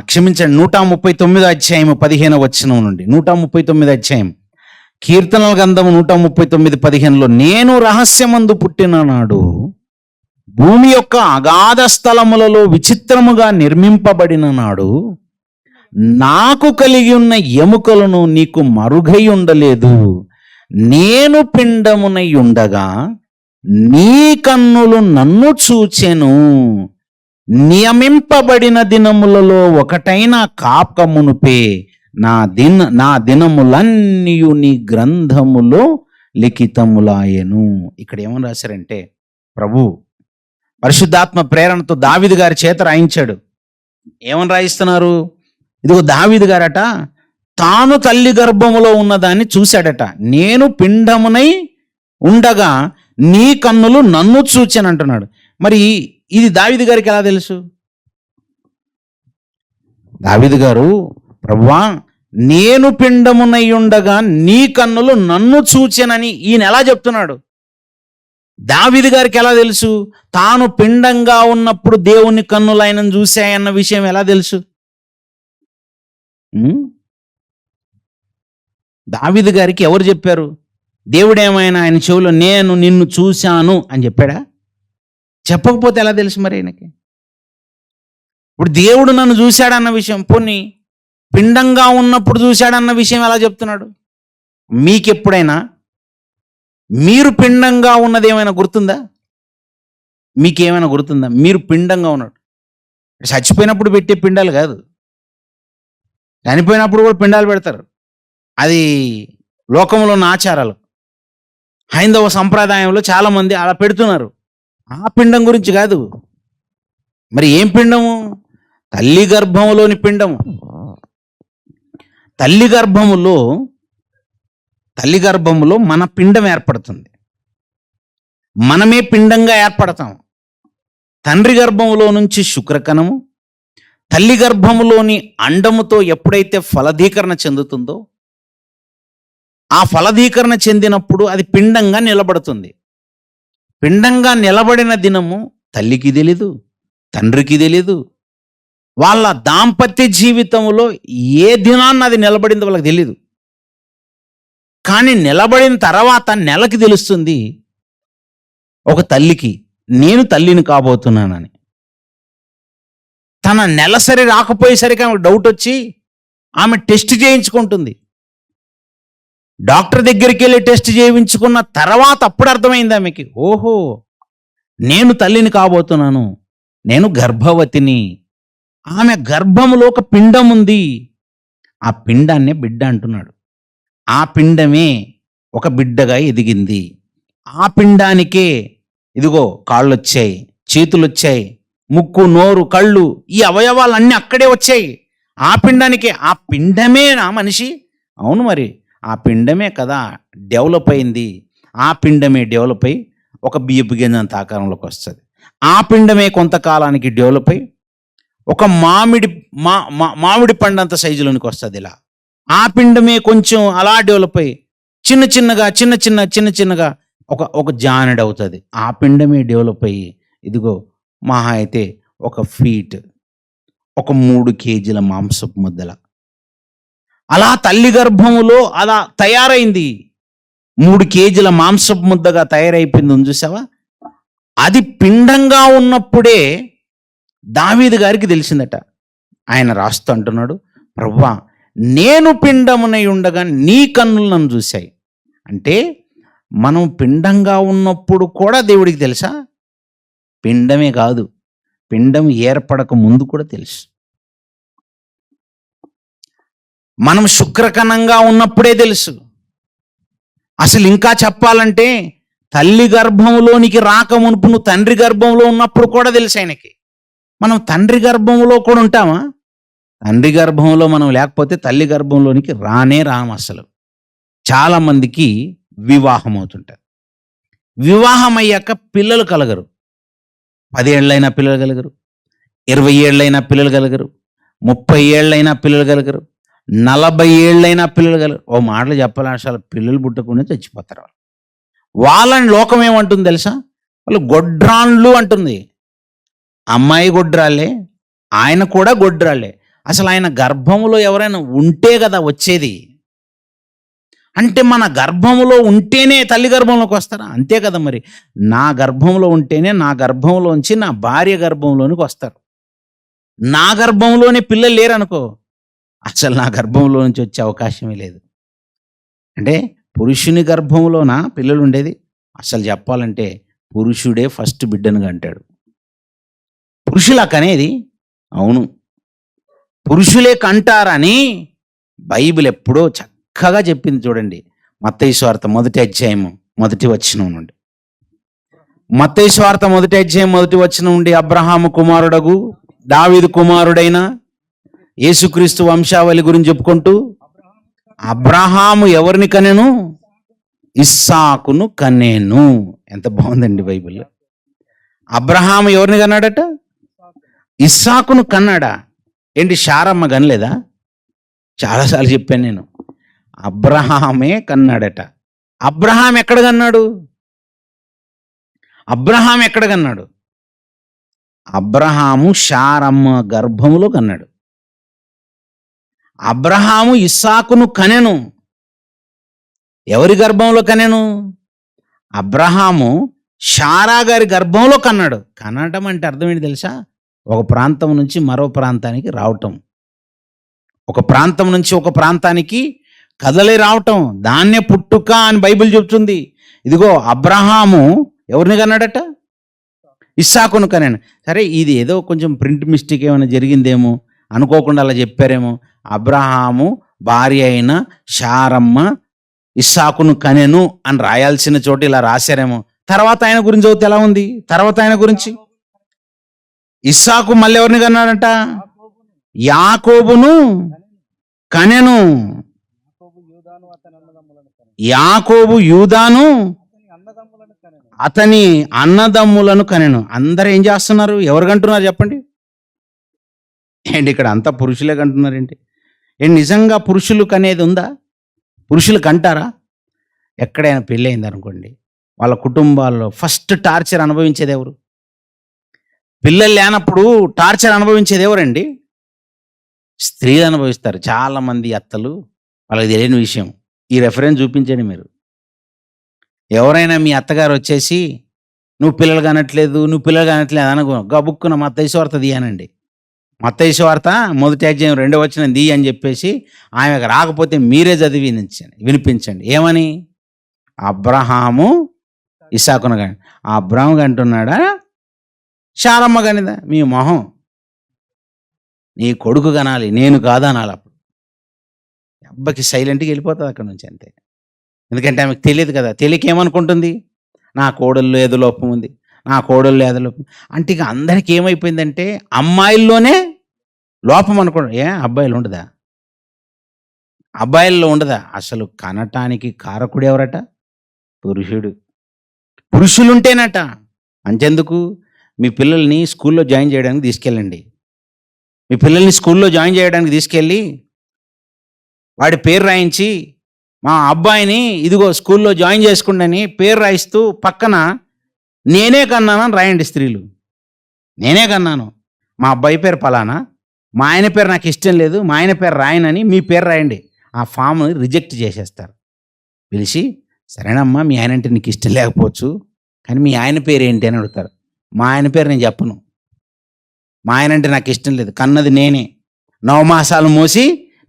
క్షమించండి 139వ అధ్యాయము 15వ వచనం నుండి, 139వ అధ్యాయం కీర్తనల గ్రంథము 139:15లో, నేను రహస్యమందు పుట్టిన నాడు భూమి యొక్క అగాధ స్థలములలో విచిత్రముగా నిర్మింపబడిన నాడు నాకు కలిగి ఉన్న ఎముకలను నీకు మరుగై ఉండలేదు. నేను పిండమునై ఉండగా నీ కన్నులు నన్ను చూచెను. నియమింపబడిన దినములలో ఒకటైన కాకమునుపే నా దినములన్నీయు నీ గ్రంథములో లిఖితములాయెను. ఇక్కడ ఏమని రాశారంటే, ప్రభు పరిశుద్ధాత్మ ప్రేరణతో దావీదు గారి చేత రాయించాడు. ఏమని రాయిస్తున్నారు? ఇదిగో దావీదు గారట తాను తల్లి గర్భములో ఉన్నదాన్ని చూశాడట. నేను పిండమునై ఉండగా నీ కన్నులు నన్ను చూచాను అంటున్నాడు. మరి ఇది దావీదు గారికి ఎలా తెలుసు? దావీదు గారు, ప్రభువా నేను పిండమునై ఉండగా నీ కన్నులు నన్ను చూచానని ఈయన ఎలా చెప్తున్నాడు? దావీదు గారికి ఎలా తెలుసు? తాను పిండంగా ఉన్నప్పుడు దేవుని కన్నులు ఆయనను చూశాయన్న విషయం ఎలా తెలుసు? దావీదు గారికి ఎవరు చెప్పారు? దేవుడేమైనా ఆయన చెవిలో నేను నిన్ను చూశాను అని చెప్పాడా? చెప్పకపోతే ఎలా తెలుసు మరి ఆయనకి? ఇప్పుడు దేవుడు నన్ను చూశాడన్న విషయం, పోనీ పిండంగా ఉన్నప్పుడు చూశాడన్న విషయం ఎలా చెప్తున్నాడు? మీకెప్పుడైనా మీరు పిండంగా ఉన్నది ఏమైనా గుర్తుందా? మీకేమైనా గుర్తుందా మీరు పిండంగా ఉన్నాడు? చచ్చిపోయినప్పుడు పెట్టే పిండాలు కాదు, చనిపోయినప్పుడు కూడా పిండాలు పెడతారు. అది లోకంలో ఉన్న ఆచారాలు. హైందవ సంప్రదాయంలో చాలామంది అలా పెడుతున్నారు. ఆ పిండం గురించి కాదు. మరి ఏం పిండము? తల్లి గర్భములోని పిండము. తల్లి గర్భములో మన పిండం ఏర్పడుతుంది. మనమే పిండంగా ఏర్పడతాం. తండ్రి గర్భములో నుంచి శుక్రకణము తల్లి గర్భములోని అండముతో ఎప్పుడైతే ఫలదీకరణ చెందుతుందో, ఆ ఫలదీకరణ చెందినప్పుడు అది పిండంగా నిలబడుతుంది. పిండంగా నిలబడిన దినము తల్లికి తెలీదు, తండ్రికి తెలీదు. వాళ్ళ దాంపత్య జీవితంలో ఏ దినాన్ని అది నిలబడిందో వాళ్ళకి తెలీదు. కానీ నిలబడిన తర్వాత నెలకి తెలుస్తుంది ఒక తల్లికి, నేను తల్లిని కాబోతున్నానని. తన నెలసరి రాకపోయేసరికి ఆమెకు డౌట్ వచ్చి ఆమె టెస్ట్ చేయించుకుంటుంది. డాక్టర్ దగ్గరికి వెళ్ళి టెస్ట్ చేయించుకున్న తర్వాత అప్పుడు అర్థమైంది ఆమెకి, ఓహో నేను తల్లిని కాబోతున్నాను, నేను గర్భవతిని. ఆమె గర్భములో ఒక పిండం ఉంది. ఆ పిండాన్నే బిడ్డ అంటున్నాడు. ఆ పిండమే ఒక బిడ్డగా ఎదిగింది. ఆ పిండానికే ఇదిగో కాళ్ళొచ్చాయి, చేతులొచ్చాయి, ముక్కు, నోరు, కళ్ళు, ఈ అవయవాలన్నీ అక్కడే వచ్చాయి. ఆ పిండానికే. ఆ పిండమే నా మనిషి. అవును మరి, ఆ పిండమే కదా డెవలప్ అయింది. ఆ పిండమే డెవలప్ అయి ఒక బియ్యపు గింజంత ఆకారంలోకి వస్తుంది. ఆ పిండమే కొంతకాలానికి డెవలప్ అయి ఒక మామిడి పండంత సైజులోనికి వస్తుంది. ఇలా ఆ పిండమే కొంచెం అలా డెవలప్ అయ్యి చిన్న చిన్నగా ఒక జానెడ్ అవుతుంది. ఆ పిండమే డెవలప్ అయ్యి ఇదిగో మహా అయితే ఒక ఫీట్, ఒక 3 కేజీల మాంసపు ముద్దల అలా తల్లి గర్భములో అలా తయారైంది. 3 కేజీల మాంసపు ముద్దగా తయారైపోయింది. చూసావా? అది పిండంగా ఉన్నప్పుడే దావీదు గారికి తెలిసిందట. ఆయన రాస్తూ అంటున్నాడు, ప్రభువా, నేను పిండమునై ఉండగా నీ కన్నులు నన్ను చూశాయి. అంటే మనం పిండంగా ఉన్నప్పుడు కూడా దేవుడికి తెలుసా? పిండమే కాదు, పిండం ఏర్పడక ముందు కూడా తెలుసు. మనం శుక్రకణంగా ఉన్నప్పుడే తెలుసు. అసలు ఇంకా చెప్పాలంటే తల్లి గర్భంలోనికి రాకమునుపు నువ్వు తండ్రి గర్భంలో ఉన్నప్పుడు కూడా తెలుసు ఆయనకి. మనం తండ్రి గర్భంలో కూడా ఉంటామా? తండ్రి గర్భంలో మనం లేకపోతే తల్లి గర్భంలోనికి రాము అసలు. చాలామందికి వివాహం అవుతుంటారు. వివాహం అయ్యాక పిల్లలు కలగరు. 10 ఏళ్ళైనా పిల్లలు కలగరు, 20 ఏళ్ళైనా పిల్లలు కలగరు, 30 ఏళ్ళైనా పిల్లలు కలగరు, 40 ఏళ్ళైనా పిల్లలు కలగరు. ఓ మాటలు చెప్పాలని అసలు పిల్లలు పుట్టకుండా చచ్చిపోతారు. వాళ్ళని లోకం ఏమంటుంది తెలుసా? వాళ్ళు గొడ్రాన్లు అంటుంది. అమ్మాయి గొడ్రాలే, ఆయన కూడా గొడ్రాలే. అసలు ఆయన గర్భంలో ఎవరైనా ఉంటే కదా వచ్చేది. అంటే మన గర్భంలో ఉంటేనే తల్లి గర్భంలోకి వస్తారా? అంతే కదా మరి. నా గర్భంలో ఉంటేనే నా గర్భంలోంచి నా భార్య గర్భంలోనికి వస్తారు. నా గర్భంలోనే పిల్లలు లేరనుకో, అసలు నా గర్భంలో నుంచి వచ్చే అవకాశమే లేదు. అంటే పురుషుని గర్భంలోన పిల్లలు ఉండేది. అసలు చెప్పాలంటే పురుషుడే ఫస్ట్ బిడ్డనుగా అంటాడు. పురుషులా కనేది? అవును, పురుషులే కంటారని బైబిల్ ఎప్పుడో చక్కగా చెప్పింది. చూడండి, మత్తయి సువార్త 1వ అధ్యాయం 1వ వచనం నుండి. మత్తయి సువార్త 1వ అధ్యాయం 1వ వచనం నుండి అబ్రహాము కుమారుడగు దావీదు కుమారుడైన యేసుక్రీస్తు వంశావళి గురించి చెప్పుకుంటూ, అబ్రహాము ఎవరిని కనెను? ఇస్సాకును కనెను. ఎంత బాగుందండి బైబిల్. అబ్రహాము ఎవరిని కన్నాడట? ఇస్సాకును కన్నాడా? ఏంటి, శారమ్మ కనలేదా? చాలాసార్లు చెప్పాను నేను. అబ్రహామే కన్నాడట. అబ్రహాం ఎక్కడ కన్నాడు? అబ్రహాము శారమ్మ గర్భములో కన్నాడు. అబ్రహాము ఇస్సాకును కనెను. ఎవరి గర్భంలో కనెను? అబ్రహాము శారా గారి గర్భంలో కన్నాడు. కనడం అంటే అర్థం ఏంటి తెలుసా? ఒక ప్రాంతం నుంచి మరో ప్రాంతానికి రావటం, ఒక ప్రాంతం నుంచి ఒక ప్రాంతానికి కదలి రావటం, దాన్నే పుట్టుక అని బైబిల్ చెప్తుంది. ఇదిగో అబ్రహాము ఎవరిని కన్నాడట? ఇస్సాకును కనాను. సరే, ఇది ఏదో కొంచెం ప్రింట్ మిస్టేక్ ఏమైనా జరిగిందేమో, అనుకోకుండా అలా చెప్పారేమో. అబ్రహాము భార్య అయిన శారమ్మ ఇస్సాకును కనెను అని రాయాల్సిన చోట ఇలా రాశారేమో. తర్వాత ఆయన గురించి చదివితే ఎలా ఉంది? తర్వాత ఆయన గురించి ఇస్సాకు మళ్ళీ ఎవరిని కన్నాడంట? యాకోబును కనెను. యాకోబు యూదాను అతని అన్నదమ్ములను కనెను. అందరూ ఏం చేస్తున్నారు? ఎవరు కంటున్నారు చెప్పండి? ఏంటి ఇక్కడ అంతా పురుషులే కంటున్నారు ఏంటి? నిజంగా పురుషులు కనేది ఉందా? పురుషులు కంటారా? ఎక్కడైనా పెళ్ళి అయింది అనుకోండి, వాళ్ళ కుటుంబాల్లో ఫస్ట్ టార్చర్ అనుభవించేది ఎవరు? పిల్లలు లేనప్పుడు టార్చర్ అనుభవించేది ఎవరండి? స్త్రీలు అనుభవిస్తారు. చాలామంది అత్తలు, వాళ్ళకి తెలియని విషయం. ఈ రెఫరెన్స్ చూపించండి మీరు. ఎవరైనా మీ అత్తగారు వచ్చేసి నువ్వు పిల్లలు కనట్లేదు అనుకో, గబుక్కున మత్తయి సువార్త తీయనండి. మత్తయి సువార్త 1వ అధ్యాయం 2వ వచనం ది అని చెప్పేసి ఆమెకు రాకపోతే మీరే చదివి వినిపించండి. ఏమని? అబ్రహాము ఇస్సాకును కానీ. ఆ అబ్రాము అంటున్నాడా, శారమ్మ కనిదా? మీ మొహం, నీ కొడుకు కనాలి, నేను కాదు అనాలి. అప్పుడు అబ్బకి సైలెంట్గా వెళ్ళిపోతుంది అక్కడ నుంచి, అంతే. ఎందుకంటే ఆమెకు తెలియదు కదా. తెలియక ఏమనుకుంటుంది, నా కోడల్లో ఏదో లోపం ఉంది, నా కోడల్లో ఏదో లోపం. అంటే ఇక అందరికీ ఏమైపోయిందంటే అమ్మాయిల్లోనే లోపం అనుకోండి. అబ్బాయిలు ఉండదా? అబ్బాయిల్లో ఉండదా? అసలు కనటానికి కారకుడు ఎవరట? పురుషుడు. పురుషులుంటేనట. అంతెందుకు, మీ పిల్లల్ని స్కూల్లో జాయిన్ చేయడానికి తీసుకెళ్ళండి. మీ పిల్లల్ని స్కూల్లో జాయిన్ చేయడానికి తీసుకెళ్ళి వాడి పేరు రాయించి, మా అబ్బాయిని ఇదిగో స్కూల్లో జాయిన్ చేసుకుండని పేరు రాయిస్తూ పక్కన నేనే కన్నానని రాయండి. స్త్రీలు, నేనే కన్నాను, మా అబ్బాయి పేరు పలానా, మా ఆయన పేరు నాకు ఇష్టం లేదు, మా ఆయన పేరు రాయనని మీ పేరు రాయండి. ఆ ఫామ్ రిజెక్ట్ చేసేస్తారు. పిలిచి, సరేనమ్మా, మీ ఆయన అంటే నీకు ఇష్టం లేకపోవచ్చు, కానీ మీ ఆయన పేరు ఏంటి అని అడుగుతారు. మా ఆయన పేరు నేను చెప్పను, మా ఆయన అంటే నాకు ఇష్టం లేదు, కన్నది నేనే, 9 మాసాలు మోసి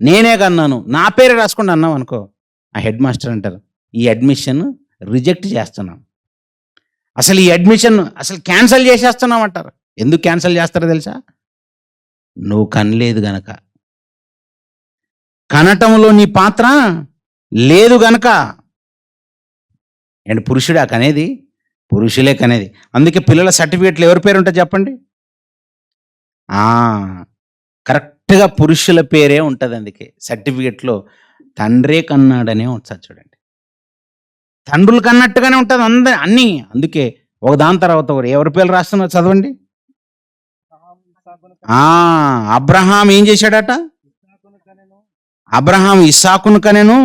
నేనే కన్నాను, నా పేరే రాసుకుంటూ అన్నావు అనుకో, ఆ హెడ్ మాస్టర్ అంటారు, ఈ అడ్మిషన్ రిజెక్ట్ చేస్తున్నాం, అసలు ఈ అడ్మిషన్ అసలు క్యాన్సిల్ చేసేస్తున్నాం అంటారు. ఎందుకు క్యాన్సిల్ చేస్తారో తెలుసా? నువ్వు కనలేదు గనక, కనటంలో నీ పాత్ర లేదు గనక. అండ్ పురుషుడా కనేది? పురుషులే కనేది. అందుకే పిల్లల సర్టిఫికేట్లు ఎవరి పేరు ఉంటుంది చెప్పండి? కరెక్ట్గా పురుషుల పేరే ఉంటుంది. అందుకే సర్టిఫికేట్లో తండ్రే కన్నాడనే ఉంటుంది. చూడండి, తండ్రులు కన్నట్టుగానే ఉంటుంది అన్నీ. అందుకే ఒక దాని తర్వాత ఒకరు ఎవరి పేర్లు రాస్తున్నారు చదవండి. అబ్రహాం ఏం చేశాడట? అబ్రహాం ఇస్సాకును కనెను,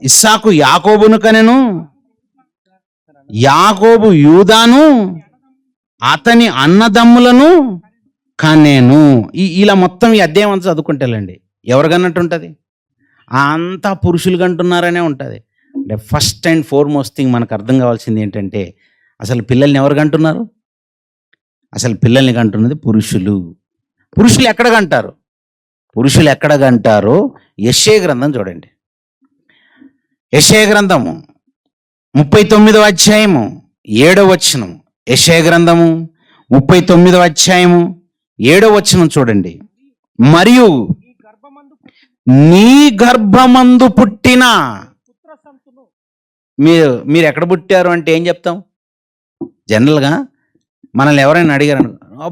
ఇస్సాకు యాకోబును కనెను, యాకోబు యూదాను అతని అన్నదమ్ములను కనెను. ఇలా మొత్తం ఈ అధ్యాయం అంతా చదువుకుంటేలండి ఎవరు కన్నట్టు ఉంటుంది? అంతా పురుషులు కంటున్నారనే ఉంటుంది. అంటే ఫస్ట్ అండ్ ఫార్మోస్ట్ థింగ్ మనకు అర్థం కావాల్సింది ఏంటంటే, అసలు పిల్లల్ని ఎవరు కంటున్నారు? అసలు పిల్లల్ని కంటున్నది పురుషులు. పురుషులు ఎక్కడ కంటారు? పురుషులు ఎక్కడ కంటారో యెషయా గ్రంథం చూడండి. యెషయా గ్రంథము 39వ అధ్యాయము 7వ వచనం. యెషయా గ్రంథము 39వ అధ్యాయము 7వ వచనం చూడండి. మరియు నీ గర్భమందు పుట్టిన, మీరు ఎక్కడ పుట్టారు అంటే ఏం చెప్తాం? జనరల్గా మనల్ని ఎవరైనా అడిగారు,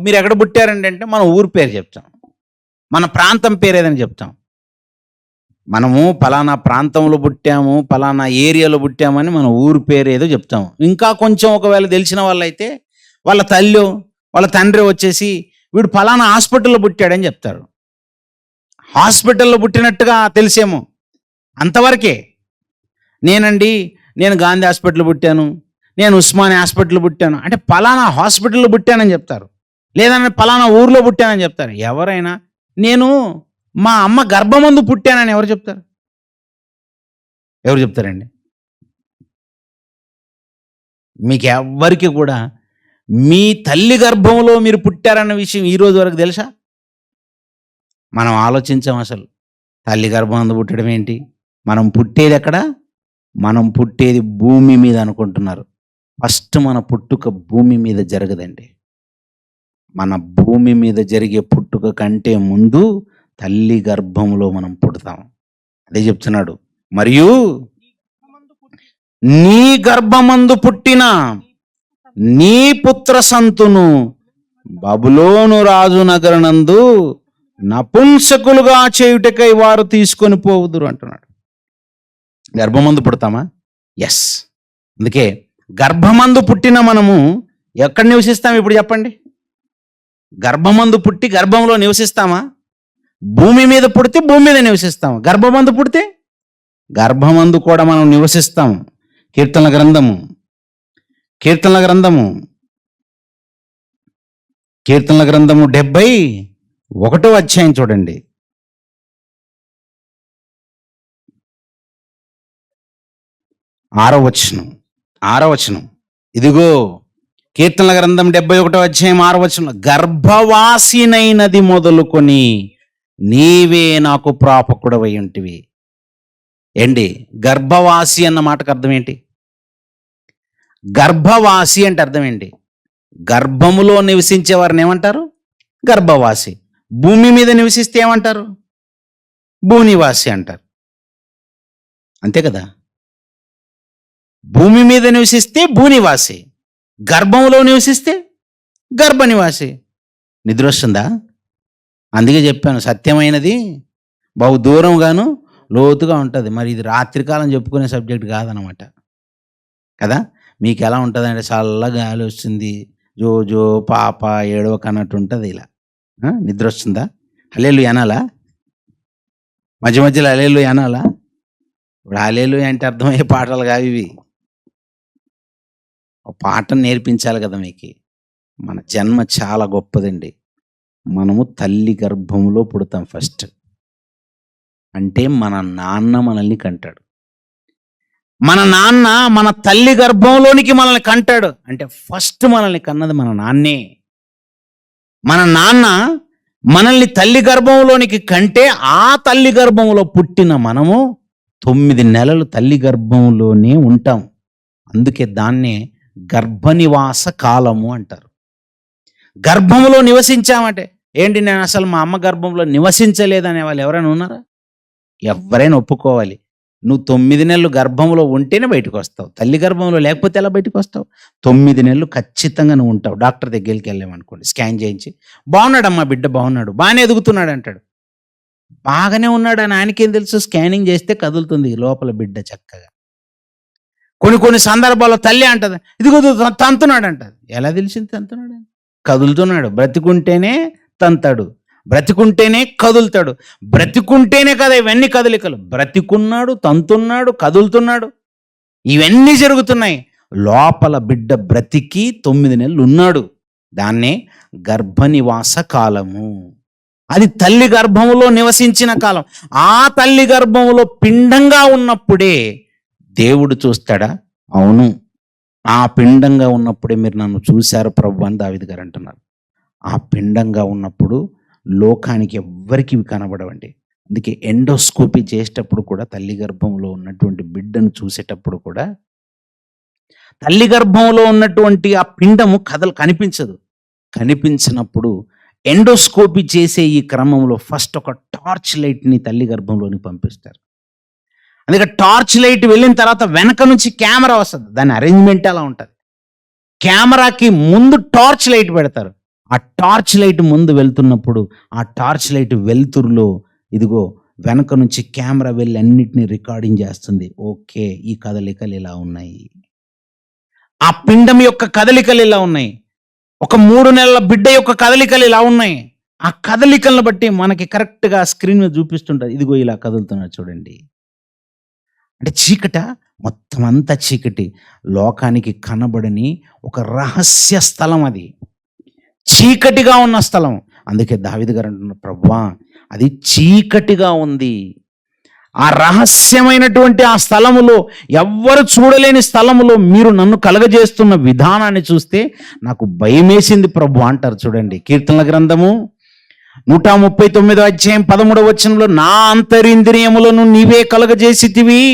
మీరు ఎక్కడ పుట్టారండి అంటే మన ఊరు పేరు చెప్తాం, మన ప్రాంతం పేరు ఏదని చెప్తాం. మనము పలానా ప్రాంతంలో పుట్టాము, పలానా ఏరియాలో పుట్టామని మన ఊరు పేరు ఏదో చెప్తాము. ఇంకా కొంచెం ఒకవేళ తెలిసిన వాళ్ళైతే వాళ్ళ తల్లి వాళ్ళ తండ్రి వచ్చేసి వీడు పలానా హాస్పిటల్లో పుట్టాడని చెప్తారు. హాస్పిటల్లో పుట్టినట్టుగా తెలిసేమో, అంతవరకే. నేను గాంధీ హాస్పిటల్లో పుట్టాను, నేను ఉస్మానియా హాస్పిటల్లో పుట్టాను అంటే పలానా హాస్పిటల్లో పుట్టానని చెప్తారు. లేదంటే పలానా ఊర్లో పుట్టానని చెప్తారు. ఎవరైనా నేను మా అమ్మ గర్భమందు పుట్టానని ఎవరు చెప్తారు? ఎవరు చెప్తారండి? మీకు ఎవ్వరికి కూడా మీ తల్లి గర్భంలో మీరు పుట్టారన్న విషయం ఈ రోజు వరకు తెలుసా? మనం ఆలోచించాం. అసలు తల్లి గర్భమందు పుట్టడం ఏంటి? మనం పుట్టేది ఎక్కడ? మనం పుట్టేది భూమి మీద అనుకుంటున్నారు. ఫస్ట్ మన పుట్టుక భూమి మీద జరగదండి. మన భూమి మీద జరిగే పుట్టుక కంటే ముందు తల్లి గర్భంలో మనం పుడతాం. అదే చెప్తున్నాడు. మరియు నీ గర్భమందు పుట్టిన నీ పుత్ర సంతును బబులోను రాజు నగరనందు నపుంసకులుగా చేయుటకై వారు తీసుకొని పోవుదురు అంటున్నాడు. గర్భమందు పుడతామా? ఎస్. అందుకే గర్భమందు పుట్టిన మనము ఎక్కడ నివసిస్తాం ఇప్పుడు చెప్పండి? గర్భమందు పుట్టి గర్భంలో నివసిస్తామా? భూమి మీద పుడితే భూమి మీద నివసిస్తాం. గర్భమందు పుడితే గర్భమందు కూడా మనం నివసిస్తాం. కీర్తనల గ్రంథము 71వ అధ్యాయం చూడండి. 6వ వచనం. ఇదిగో కీర్తనల గ్రంథం 71వ అధ్యాయం 6వ వచనం. గర్భవాసినైనది మొదలుకొని నీవే నాకు ప్రాపకుడవై ఉంటివి. ఏంటి గర్భవాసి అన్న మాటకు అర్థం ఏంటి? గర్భవాసి అంటే అర్థం ఏంటి? గర్భములో నివసించే వారిని ఏమంటారు? గర్భవాసి. భూమి మీద నివసిస్తే ఏమంటారు? భూనివాసి అంటారు. అంతే కదా? భూమి మీద నివసిస్తే భూనివాసి, గర్భంలో నివసిస్తే గర్భనివాసి. నిద్ర వస్తుందా? అందుకే చెప్పాను, సత్యమైనది బహు దూరంగాను లోతుగా ఉంటుంది. మరి ఇది రాత్రికాలం చెప్పుకునే సబ్జెక్ట్ కాదనమాట కదా. మీకు ఎలా ఉంటుంది అంటే చల్లగా గాలి వస్తుంది, జో జో పాప ఏడవక అన్నట్టు ఉంటుంది. ఇలా నిద్ర వస్తుందా? హల్లెలూయా అనాలా? మధ్య మధ్యలో హల్లెలూయా అనాలా? ఇప్పుడు హల్లెలూయా అంటే అర్థమయ్యే పాటలు కావు ఇవి. ఒక పాటను నేర్పించాలి కదా మీకు. మన జన్మ చాలా గొప్పదండి. మనము తల్లి గర్భంలో పుడతాం ఫస్ట్. అంటే మన నాన్న మనల్ని కంటాడు. మన నాన్న మన తల్లి గర్భంలోనికి మనల్ని కంటాడు. అంటే ఫస్ట్ మనల్ని కన్నది మన నాన్నే. మన నాన్న మనల్ని తల్లి గర్భంలోనికి కంటే ఆ తల్లి గర్భంలో పుట్టిన మనము 9 నెలలు తల్లి గర్భంలోనే ఉంటాం. అందుకే దాన్నే గర్భనివాస కాలము అంటారు. గర్భంలో నివసించామంటే ఏంటి, నేను అసలు మా అమ్మ గర్భంలో నివసించలేదనే వాళ్ళు ఎవరైనా ఉన్నారా? ఎవరైనా ఒప్పుకోవాలి. నువ్వు 9 నెలలు గర్భంలో ఉంటేనే బయటకు వస్తావు. తల్లి గర్భంలో లేకపోతే ఎలా బయటకు వస్తావు? 9 నెలలు ఖచ్చితంగా నువ్వు ఉంటావు. డాక్టర్ దగ్గరికి వెళ్ళామనుకోండి, స్కాన్ చేయించి బాగున్నాడమ్మా బిడ్డ, బాగున్నాడు, బాగానే ఎదుగుతున్నాడు అంటాడు. బాగానే ఉన్నాడు అని ఆయనకేం తెలుసు? స్కానింగ్ చేస్తే కదులుతుంది లోపల బిడ్డ చక్కగా. కొన్ని సందర్భాల్లో తల్లి అంటది, ఇదిగో తంతున్నాడు అంటది. ఎలా తెలిసింది తంతున్నాడు? కదులుతున్నాడు. బ్రతికుంటేనే తంతాడు, బ్రతికుంటేనే కదులుతాడు. బ్రతికుంటేనే కదా ఇవన్నీ కదలికలు. బ్రతికున్నాడు, తంతున్నాడు, కదులుతున్నాడు, ఇవన్నీ జరుగుతున్నాయి. లోపల బిడ్డ బ్రతికి 9 నెలలు ఉన్నాడు. దాన్నే గర్భనివాస కాలము. అది తల్లి గర్భములో నివసించిన కాలం. ఆ తల్లి గర్భములో పిండంగా ఉన్నప్పుడే దేవుడు చూస్తాడా? అవును, ఆ పిండంగా ఉన్నప్పుడే మీరు నన్ను చూశారు ప్రభు అని దావీదు గారు అంటున్నారు. ఆ పిండంగా ఉన్నప్పుడు లోకానికి ఎవ్వరికి కనబడవండి. అందుకే ఎండోస్కోపీ చేసేటప్పుడు కూడా తల్లి గర్భంలో ఉన్నటువంటి బిడ్డను చూసేటప్పుడు కూడా తల్లి గర్భంలో ఉన్నటువంటి ఆ పిండము కనిపించదు. కనిపించినప్పుడు ఎండోస్కోపీ చేసే ఈ క్రమంలో ఫస్ట్ ఒక టార్చ్ లైట్ని తల్లి గర్భంలోని పంపిస్తారు. అందుకే టార్చ్ లైట్ వెళ్ళిన తర్వాత వెనక నుంచి కెమెరా వస్తుంది. దాని అరేంజ్మెంట్ అలా ఉంటుంది. కెమెరాకి ముందు టార్చ్ లైట్ పెడతారు. ఆ టార్చ్ లైట్ ముందు వెళ్తున్నప్పుడు ఆ టార్చ్ లైట్ వెలుతురులో ఇదిగో వెనక నుంచి కెమెరా వెళ్ళి అన్నిటినీ రికార్డింగ్ చేస్తుంది. ఓకే, ఈ కదలికలు ఇలా ఉన్నాయి, ఆ పిండం యొక్క కదలికలు ఇలా ఉన్నాయి, ఒక 3 నెలల బిడ్డ యొక్క కదలికలు ఇలా ఉన్నాయి. ఆ కదలికలను బట్టి మనకి కరెక్ట్గా స్క్రీన్ మీద చూపిస్తుంటారు. ఇదిగో ఇలా కదులుతున్నారు చూడండి. అంటే చీకట, మొత్తం అంతా చీకటి, లోకానికి కనబడని ఒక రహస్య స్థలం. అది చీకటిగా ఉన్న స్థలం. అందుకే దావీదు గారు అంటున్నారు, ప్రభువా అది చీకటిగా ఉంది. ఆ రహస్యమైనటువంటి ఆ స్థలములో, ఎవ్వరు చూడలేని స్థలములో మీరు నన్ను కలగజేస్తున్న విధానాన్ని చూస్తే నాకు భయమేసింది ప్రభు అంటారు. చూడండి, కీర్తనల గ్రంథము 139వ అధ్యాయం 13వ వచనంలో, నా అంతరింద్రియములను నీవే కలగజేసితివి,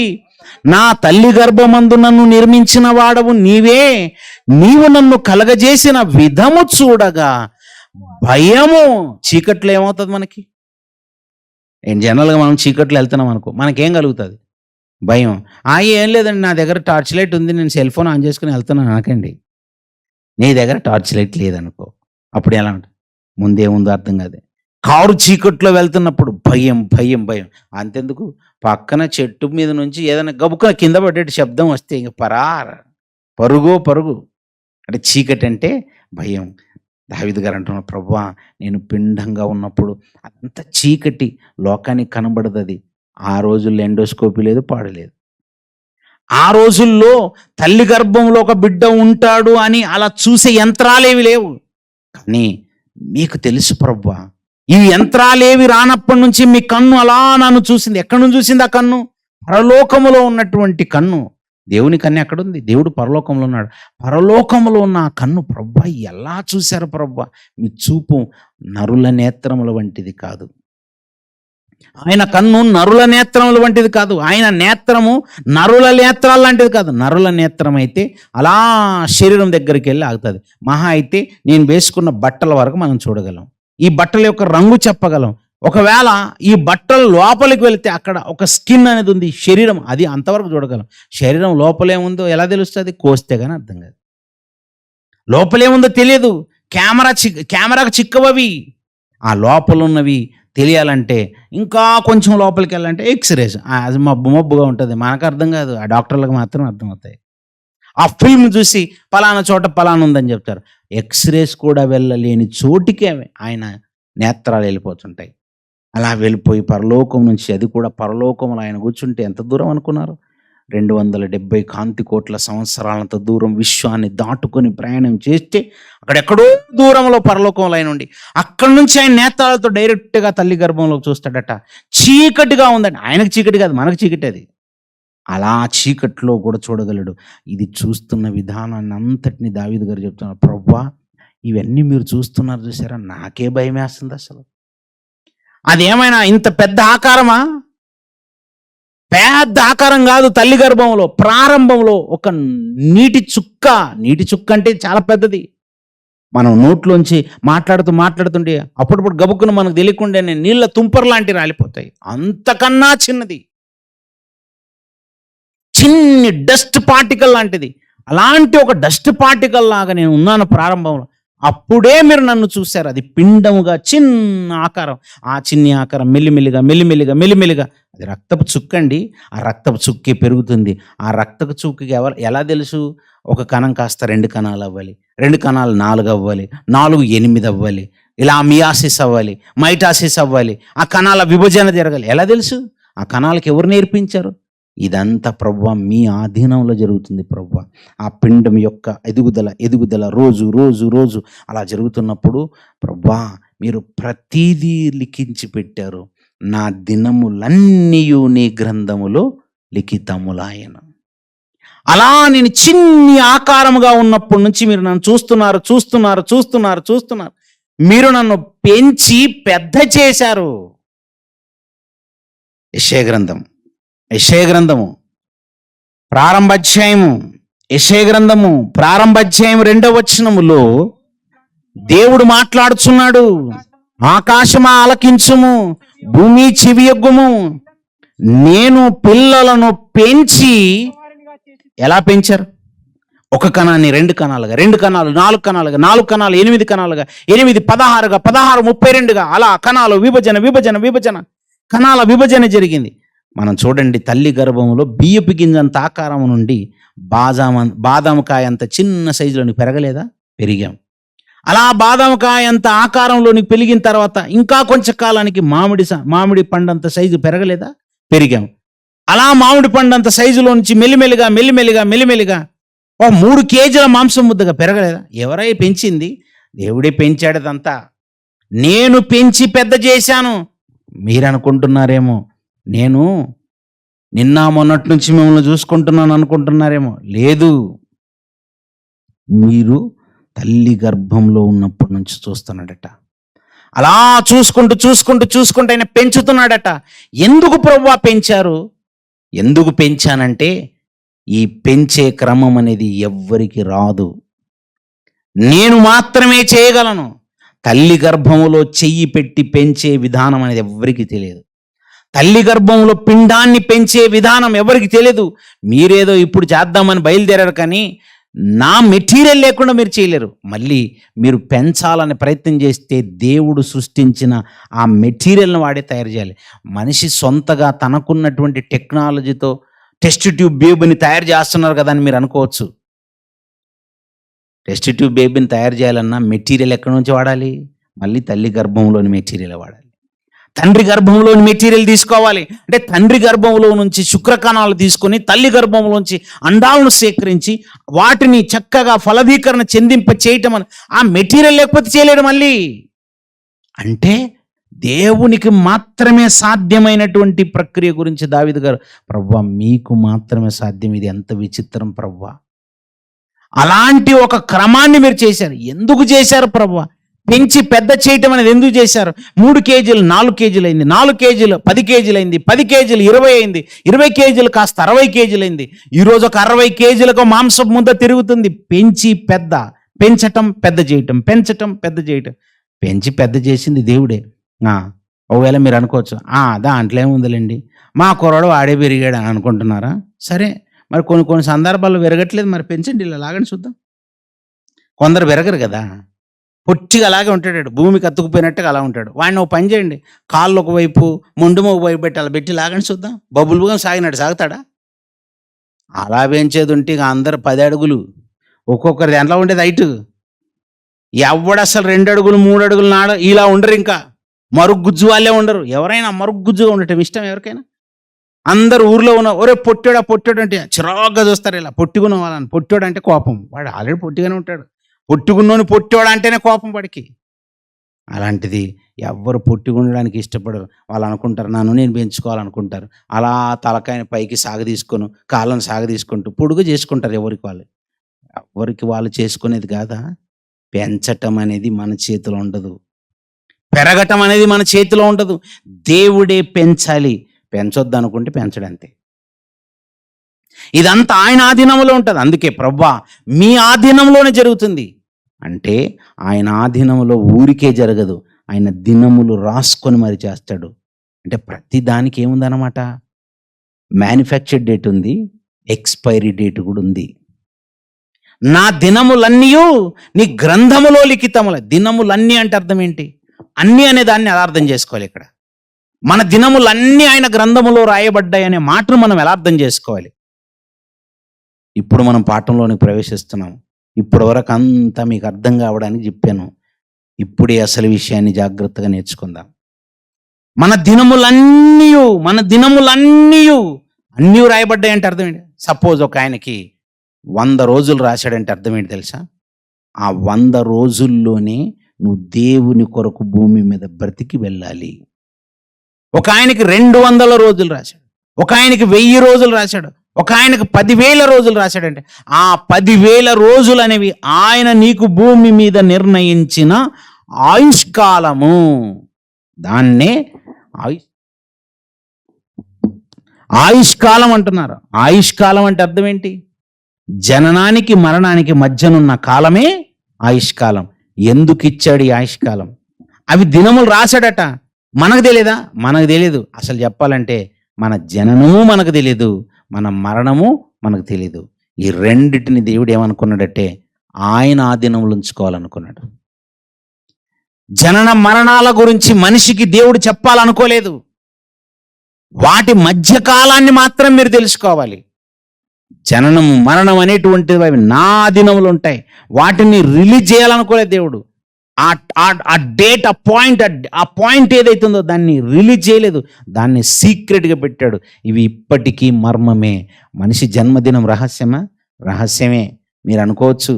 నా తల్లి గర్భమందు నన్ను నిర్మించిన వాడవు నీవే, నీవు నన్ను కలగజేసిన విధము చూడగా భయము. చీకట్లో ఏమవుతుంది మనకి? జనరల్గా మనం చీకట్లో వెళ్తున్నాం అనుకో, మనకేం కలుగుతుంది? భయం. ఏం లేదండి, నా దగ్గర టార్చ్ లైట్ ఉంది, నేను సెల్ ఫోన్ ఆన్ చేసుకుని వెళ్తున్నాను అనకండి. నీ దగ్గర టార్చ్ లైట్ లేదనుకో, అప్పుడు ఎలా ఉంటుంది? ముందేముందో అర్థం కాదు. కారు చీకట్లో వెళ్తున్నప్పుడు భయం భయం భయం. అంతెందుకు, పక్కన చెట్టు మీద నుంచి ఏదైనా గబుక్కున కింద పడేటి శబ్దం వస్తే ఇంక పరుగు. అంటే చీకటి అంటే భయం. దావీదు గారు అంటున్నారు, ప్రభువా నేను పిండంగా ఉన్నప్పుడు అంత చీకటి, లోకానికి కనబడదు. అది ఆ రోజుల్లో ఎండోస్కోపీ లేదు, పాడలేదు. ఆ రోజుల్లో తల్లి గర్భంలో ఒక బిడ్డ ఉంటాడు అని అలా చూసే యంత్రాలేవి లేవు. కానీ మీకు తెలుసు ప్రభువా, ఈ యంత్రాలేవి రానప్పటి నుంచి మీ కన్ను అలా నన్ను చూసింది. ఎక్కడి నుంచి చూసింది ఆ కన్ను? పరలోకములో ఉన్నటువంటి కన్ను. దేవుని కన్ను ఎక్కడుంది? దేవుడు పరలోకంలో ఉన్నాడు. పరలోకంలో ఉన్న ఆ కన్ను ప్రభువా ఎలా చూశారు ప్రభువా? మీ చూపు నరుల నేత్రముల వంటిది కాదు. ఆయన కన్ను నరుల నేత్రముల వంటిది కాదు. ఆయన నేత్రము నరుల నేత్రాల లాంటిది కాదు. నరుల నేత్రం అయితే అలా శరీరం దగ్గరికి వెళ్ళి ఆగుతుంది. మహా అయితే నేను వేసుకున్న బట్టల వరకు మనం చూడగలం. ఈ బట్టల యొక్క రంగు చెప్పగలం. ఒకవేళ ఈ బట్టలు లోపలికి వెళితే అక్కడ ఒక స్కిన్ అనేది ఉంది, శరీరం, అది అంతవరకు చూడగలం. శరీరం లోపలేముందో ఎలా తెలుస్తుంది? కోస్తే కానీ అర్థం కాదు. లోపలేముందో తెలియదు. కెమెరాకు చిక్కవవి. ఆ లోపల ఉన్నవి తెలియాలంటే ఇంకా కొంచెం లోపలికి వెళ్ళాలంటే ఎక్స్రేస్. అది మబ్బుగా ఉంటుంది, మనకు అర్థం కాదు, ఆ డాక్టర్లకు మాత్రం అర్థమవుతాయి. ఆ ఫిల్మ్ చూసి పలానా చోట పలానా ఉందని చెప్తారు. ఎక్స్రేస్ కూడా వెళ్ళలేని చోటికి ఆయన నేత్రాలు వెళ్ళిపోతుంటాయి. అలా వెళ్ళిపోయి పరలోకం నుంచి, అది కూడా పరలోకంలో ఆయన కూర్చుంటే ఎంత దూరం అనుకున్నారు? 270 కాంతి కోట్ల సంవత్సరాలంత దూరం విశ్వాన్ని దాటుకొని ప్రయాణం చేస్తే అక్కడెక్కడో దూరంలో పరలోకంలో ఆయన ఉండి అక్కడి నుంచి ఆయన నేత్రాలతో డైరెక్ట్గా తల్లి గర్భంలోకి చూస్తాడట. చీకటిగా ఉందండి. ఆయనకు చీకటి కాదు, మనకు చీకటి అది. అలా చీకట్లో కూడా చూడగలడు. ఇది చూస్తున్న విధానాన్ని అంతటిని దావీదు గారు చెప్తున్నారు. ప్రభువా, ఇవన్నీ మీరు చూస్తున్నారు చూసారా, నాకే భయం వేస్తుంది అసలు. అదేమైనా ఇంత పెద్ద ఆకారమా? పెద్ద ఆకారం కాదు. తల్లి గర్భంలో ప్రారంభంలో ఒక నీటి చుక్క అంటే చాలా పెద్దది. మనం నోట్లోంచి మాట్లాడుతుంటే అప్పుడప్పుడు గబుక్కును మనకు తెలియకుండా నీళ్ళ తుంపర్ లాంటివి రాలిపోతాయి. అంతకన్నా చిన్నది, చిన్ని డస్ట్ పార్టికల్ లాంటిది. అలాంటి ఒక డస్ట్ పార్టికల్ లాగా నేను ఉన్నాను ప్రారంభంలో. అప్పుడే మీరు నన్ను చూశారు. అది పిండముగా చిన్న ఆకారం. ఆ చిన్ని ఆకారం మెల్లిమెల్లిగా అది రక్తపు చుక్కండి. ఆ రక్తపు చుక్కే పెరుగుతుంది. ఆ రక్తపు చుక్కకి ఎలా తెలుసు? ఒక కణం కాస్త 2 కణాలు అవ్వాలి, 2 కణాలు 4 అవ్వాలి, 4 8 అవ్వాలి, ఇలా మియాసిస్ అవ్వాలి, మైటాసిస్ అవ్వాలి, ఆ కణాల విభజన జరగాలి. ఎలా తెలుసు? ఆ కణాలకు ఎవరు నేర్పించారు? ఇదంతా ప్రభువా మీ ఆధీనంలో జరుగుతుంది ప్రభువా. ఆ పిండం యొక్క ఎదుగుదల రోజు అలా జరుగుతున్నప్పుడు ప్రభువా మీరు ప్రతిదీ లిఖించి పెట్టారు. నా దినములన్నీయు నీ గ్రంథములో లిఖితములాయన. అలా నేను చిన్ని ఆకారముగా ఉన్నప్పటి నుంచి మీరు నన్ను చూస్తున్నారు. మీరు నన్ను పెంచి పెద్ద చేశారు. యెషయా గ్రంథము ప్రారంభ అధ్యాయము 2వ వచనములో దేవుడు మాట్లాడుచున్నాడు. ఆకాశమా ఆలకించుము, భూమి చెవియొగ్గుము, నేను పిల్లలను పెంచి. ఎలా పెంచారు? 1 కణాన్ని 2 కణాలుగా, 2 కణాలు 4 కణాలుగా, 4 కణాలు 8 కణాలుగా, 8 16గా, 16 32గా, అలా కణాలు విభజన కణాల విభజన జరిగింది. మనం చూడండి, తల్లి గర్భంలో బియ్యపు గింజంత ఆకారం నుండి బాదామకాయ అంత చిన్న సైజులోనికి పెరగలేదా? పెరిగాం. అలా బాదామకాయ అంత ఆకారంలోనికి పెరిగిన తర్వాత ఇంకా కొంచెం కాలానికి మామిడి పండంత సైజు పెరగలేదా? పెరిగాం. అలా మామిడి పండంత సైజులో నుంచి మెల్లిమెల్లిగా 3 కేజీల మాంసం ముద్దగా పెరగలేదా? ఎవరై పెంచింది? దేవుడే పెంచాడదంతా. నేను పెంచి పెద్ద చేశాను. మీరు అనుకుంటున్నారేమో నేను నిన్న మొన్నటి నుంచి మిమ్మల్ని చూసుకుంటున్నాను అనుకుంటున్నారేమో. లేదు, మీరు తల్లి గర్భంలో ఉన్నప్పటి నుంచి చూస్తున్నాడట. అలా చూసుకుంటూ ఆయన పెంచుతున్నాడట. ఎందుకు ప్రభువా పెంచారు? ఎందుకు పెంచానంటే ఈ పెంచే క్రమం అనేది ఎవ్వరికి రాదు, నేను మాత్రమే చేయగలను. తల్లి గర్భంలో చెయ్యి పెట్టి పెంచే విధానం అనేది ఎవ్వరికి తెలియదు. తల్లి గర్భంలో పిండాన్ని పెంచే విధానం ఎవరికి తెలియదు. మీరేదో ఇప్పుడు చేద్దామని బయలుదేరారు, కానీ నా మెటీరియల్ లేకుండా మీరు చేయలేరు. మళ్ళీ మీరు పెంచాలని ప్రయత్నం చేస్తే దేవుడు సృష్టించిన ఆ మెటీరియల్ని వాడే తయారు చేయాలి. మనిషి సొంతగా తనకున్నటువంటి టెక్నాలజీతో టెస్ట్ ట్యూబ్ బేబీని తయారు చేస్తున్నారు కదా అని మీరు అనుకోవచ్చు. టెస్ట్ ట్యూబ్ బేబీని తయారు చేయాలన్నా మెటీరియల్ ఎక్కడి నుంచి వాడాలి? మళ్ళీ తల్లి గర్భంలోని మెటీరియల్ వాడాలి. తండ్రి గర్భంలోని మెటీరియల్ తీసుకోవాలి. అంటే తండ్రి గర్భంలో నుంచి శుక్రకణాలు తీసుకొని తల్లి గర్భంలోంచి అండాలను సేకరించి వాటిని చక్కగా ఫలదీకరణ చెందింప చేయటం అని ఆ మెటీరియల్ లేకపోతే చేయలేడు మళ్ళీ. అంటే దేవునికి మాత్రమే సాధ్యమైనటువంటి ప్రక్రియ గురించి దావీదు గారు, ప్రభువా మీకు మాత్రమే సాధ్యం, ఇది ఎంత విచిత్రం ప్రభువా. అలాంటి ఒక క్రమాన్ని మీరు చేశారు. ఎందుకు చేశారు ప్రభువా? పెంచి పెద్ద చేయటం అనేది ఎందుకు చేశారు? 3 కేజీలు 4 కేజీలు అయింది, 4 కేజీలు 10 కేజీలు అయింది, 10 కేజీలు 20 అయింది, 20 కేజీలు కాస్త 60 కేజీలు అయింది. ఈరోజు ఒక 60 కేజీలకు మాంసపు ముద్ద తిరుగుతుంది. పెంచటం పెద్ద చేయటం, పెంచటం పెద్ద చేయటం. పెంచి పెద్ద చేసింది దేవుడే. ఒకవేళ మీరు అనుకోవచ్చు, దాంట్లో ఏముందిలేండి, మా కుర్రాడు వాడే పెరిగాడు అని అనుకుంటున్నారా? సరే, మరి కొన్ని సందర్భాల్లో విరగట్లేదు, మరి పెంచండి, ఇలా లాగండి చూద్దాం. కొందరు విరగరు కదా, పొట్టిగా అలాగే ఉంటాడు, భూమికి అతుకుపోయినట్టుగా అలా ఉంటాడు. వాడిని ఒక పని చేయండి, కాళ్ళు ఒకవైపు మొండుమ ఒకవైపు పెట్టి అలా పెట్టి లాగండి చూద్దాం. బబుల్గా సాగినాడు, సాగుతాడా? అలా పెంచేది ఉంటే ఇక అందరు 10 అడుగులు, ఒక్కొక్కరి దాంట్లో ఉండేది హైట్. ఎవడు అసలు 2 అడుగులు 3 అడుగులు ఇలా ఉండరు. ఇంకా మరుగుజ్జు వాళ్ళే ఉండరు. ఎవరైనా మరుగుజ్జుగా ఉండటం ఇష్టం ఎవరికైనా? అందరు ఊర్లో ఉన్న ఒరే పొట్టాడు అంటే చిరాగ్గా చూస్తారు. ఇలా పొట్టుకున్న వాళ్ళని. పొట్టాడు అంటే కోపం, వాడు ఆల్రెడీ పొట్టిగానే ఉంటాడు. పొట్టుకున్నోని పొట్టాడు అంటేనే కోపం వాడికి. అలాంటిది ఎవ్వరు పొట్టుకుండడానికి ఇష్టపడరు. వాళ్ళు అనుకుంటారు నేను పెంచుకోవాలనుకుంటారు. అలా తలకాయని పైకి సాగదీసుకొని కాళ్ళను సాగదీసుకుంటూ పొడుగు చేసుకుంటారు. ఎవరికి వాళ్ళు చేసుకునేది కాదా? పెంచటం అనేది మన చేతిలో ఉండదు, పెరగటం అనేది మన చేతిలో ఉండదు. దేవుడే పెంచాలి. పెంచొద్దు అనుకుంటే పెంచడంతే. ఇదంతా ఆయన ఆధీనంలో ఉంటుంది. అందుకే ప్రభువా మీ ఆధీనంలోనే జరుగుతుంది అంటే, ఆయన ఆధీనంలో ఊరికే జరగదు, ఆయన దినములు రాసుకొని మరి చేస్తాడు. అంటే ప్రతి దానికి ఏముందన్నమాట, మ్యానుఫ్యాక్చర్డ్ డేట్ ఉంది, ఎక్స్పైరీ డేట్ కూడా ఉంది. నా దినములన్నీ నీ గ్రంథములో లిఖితముల. దినములన్నీ అంటే అర్థం ఏంటి? అన్నీ అనే దాన్ని ఎలా అర్థం చేసుకోవాలి? ఇక్కడ మన దినములన్నీ ఆయన గ్రంథములో రాయబడ్డాయి అనే మాటను మనం ఎలా అర్థం చేసుకోవాలి? ఇప్పుడు మనం పాఠంలోనికి ప్రవేశిస్తున్నాం. ఇప్పటి వరకు అంతా మీకు అర్థం కావడానికి చెప్పాను. ఇప్పుడే అసలు విషయాన్ని జాగ్రత్తగా నేర్చుకుందాం. మన దినములన్నీ అన్నీ రాయబడ్డాయి అంటే అర్థం ఏంటి? సపోజ్ ఒక ఆయనకి 100 రోజులు రాశాడంటే అర్థం ఏంటి తెలుసా? ఆ 100 రోజుల్లోనే నువ్వు దేవుని కొరకు భూమి మీద బ్రతికి వెళ్ళాలి. ఒక ఆయనకి 200 రోజులు రాశాడు, ఒక ఆయనకి 1000 రోజులు రాశాడు, ఒక ఆయనకు 10,000 రోజులు రాశాడంటే ఆ 10,000 రోజులు అనేవి ఆయన నీకు భూమి మీద నిర్ణయించిన ఆయుష్కాలము. దాన్నే ఆయుష్కాలం అంటున్నారు. ఆయుష్కాలం అంటే అర్థం ఏంటి? జననానికి మరణానికి మధ్యనున్న కాలమే ఆయుష్కాలం. ఎందుకు ఇచ్చాడు ఈ ఆయుష్కాలం? అవి దినములు రాశాడట. మనకు తెలియదా? మనకు తెలియదు. అసలు చెప్పాలంటే మన జననము మనకు తెలియదు, మన మరణము మనకు తెలియదు. ఈ రెండిటిని దేవుడు ఏమనుకున్నాడంటే ఆయన ఆధీనంలో ఉంచుకోవాలనుకున్నాడు. జనన మరణాల గురించి మనిషికి దేవుడు చెప్పాలనుకోలేదు. వాటి మధ్య కాలాన్ని మాత్రం మీరు తెలుసుకోవాలి. జననం మరణం అనేటువంటివి అవి నా ఆధీనంలో ఉంటాయి. వాటిని రిలీజ్ చేయాలనుకోలేదు దేవుడు. ఆ డేట్, ఆ పాయింట్ ఏదైతుందో దాన్ని రిలీజ్ చేయలేదు, దాన్ని సీక్రెట్గా పెట్టాడు. ఇవి ఇప్పటికీ మర్మమే. మనిషి జన్మదినం రహస్యమే. మీరు అనుకోవచ్చు,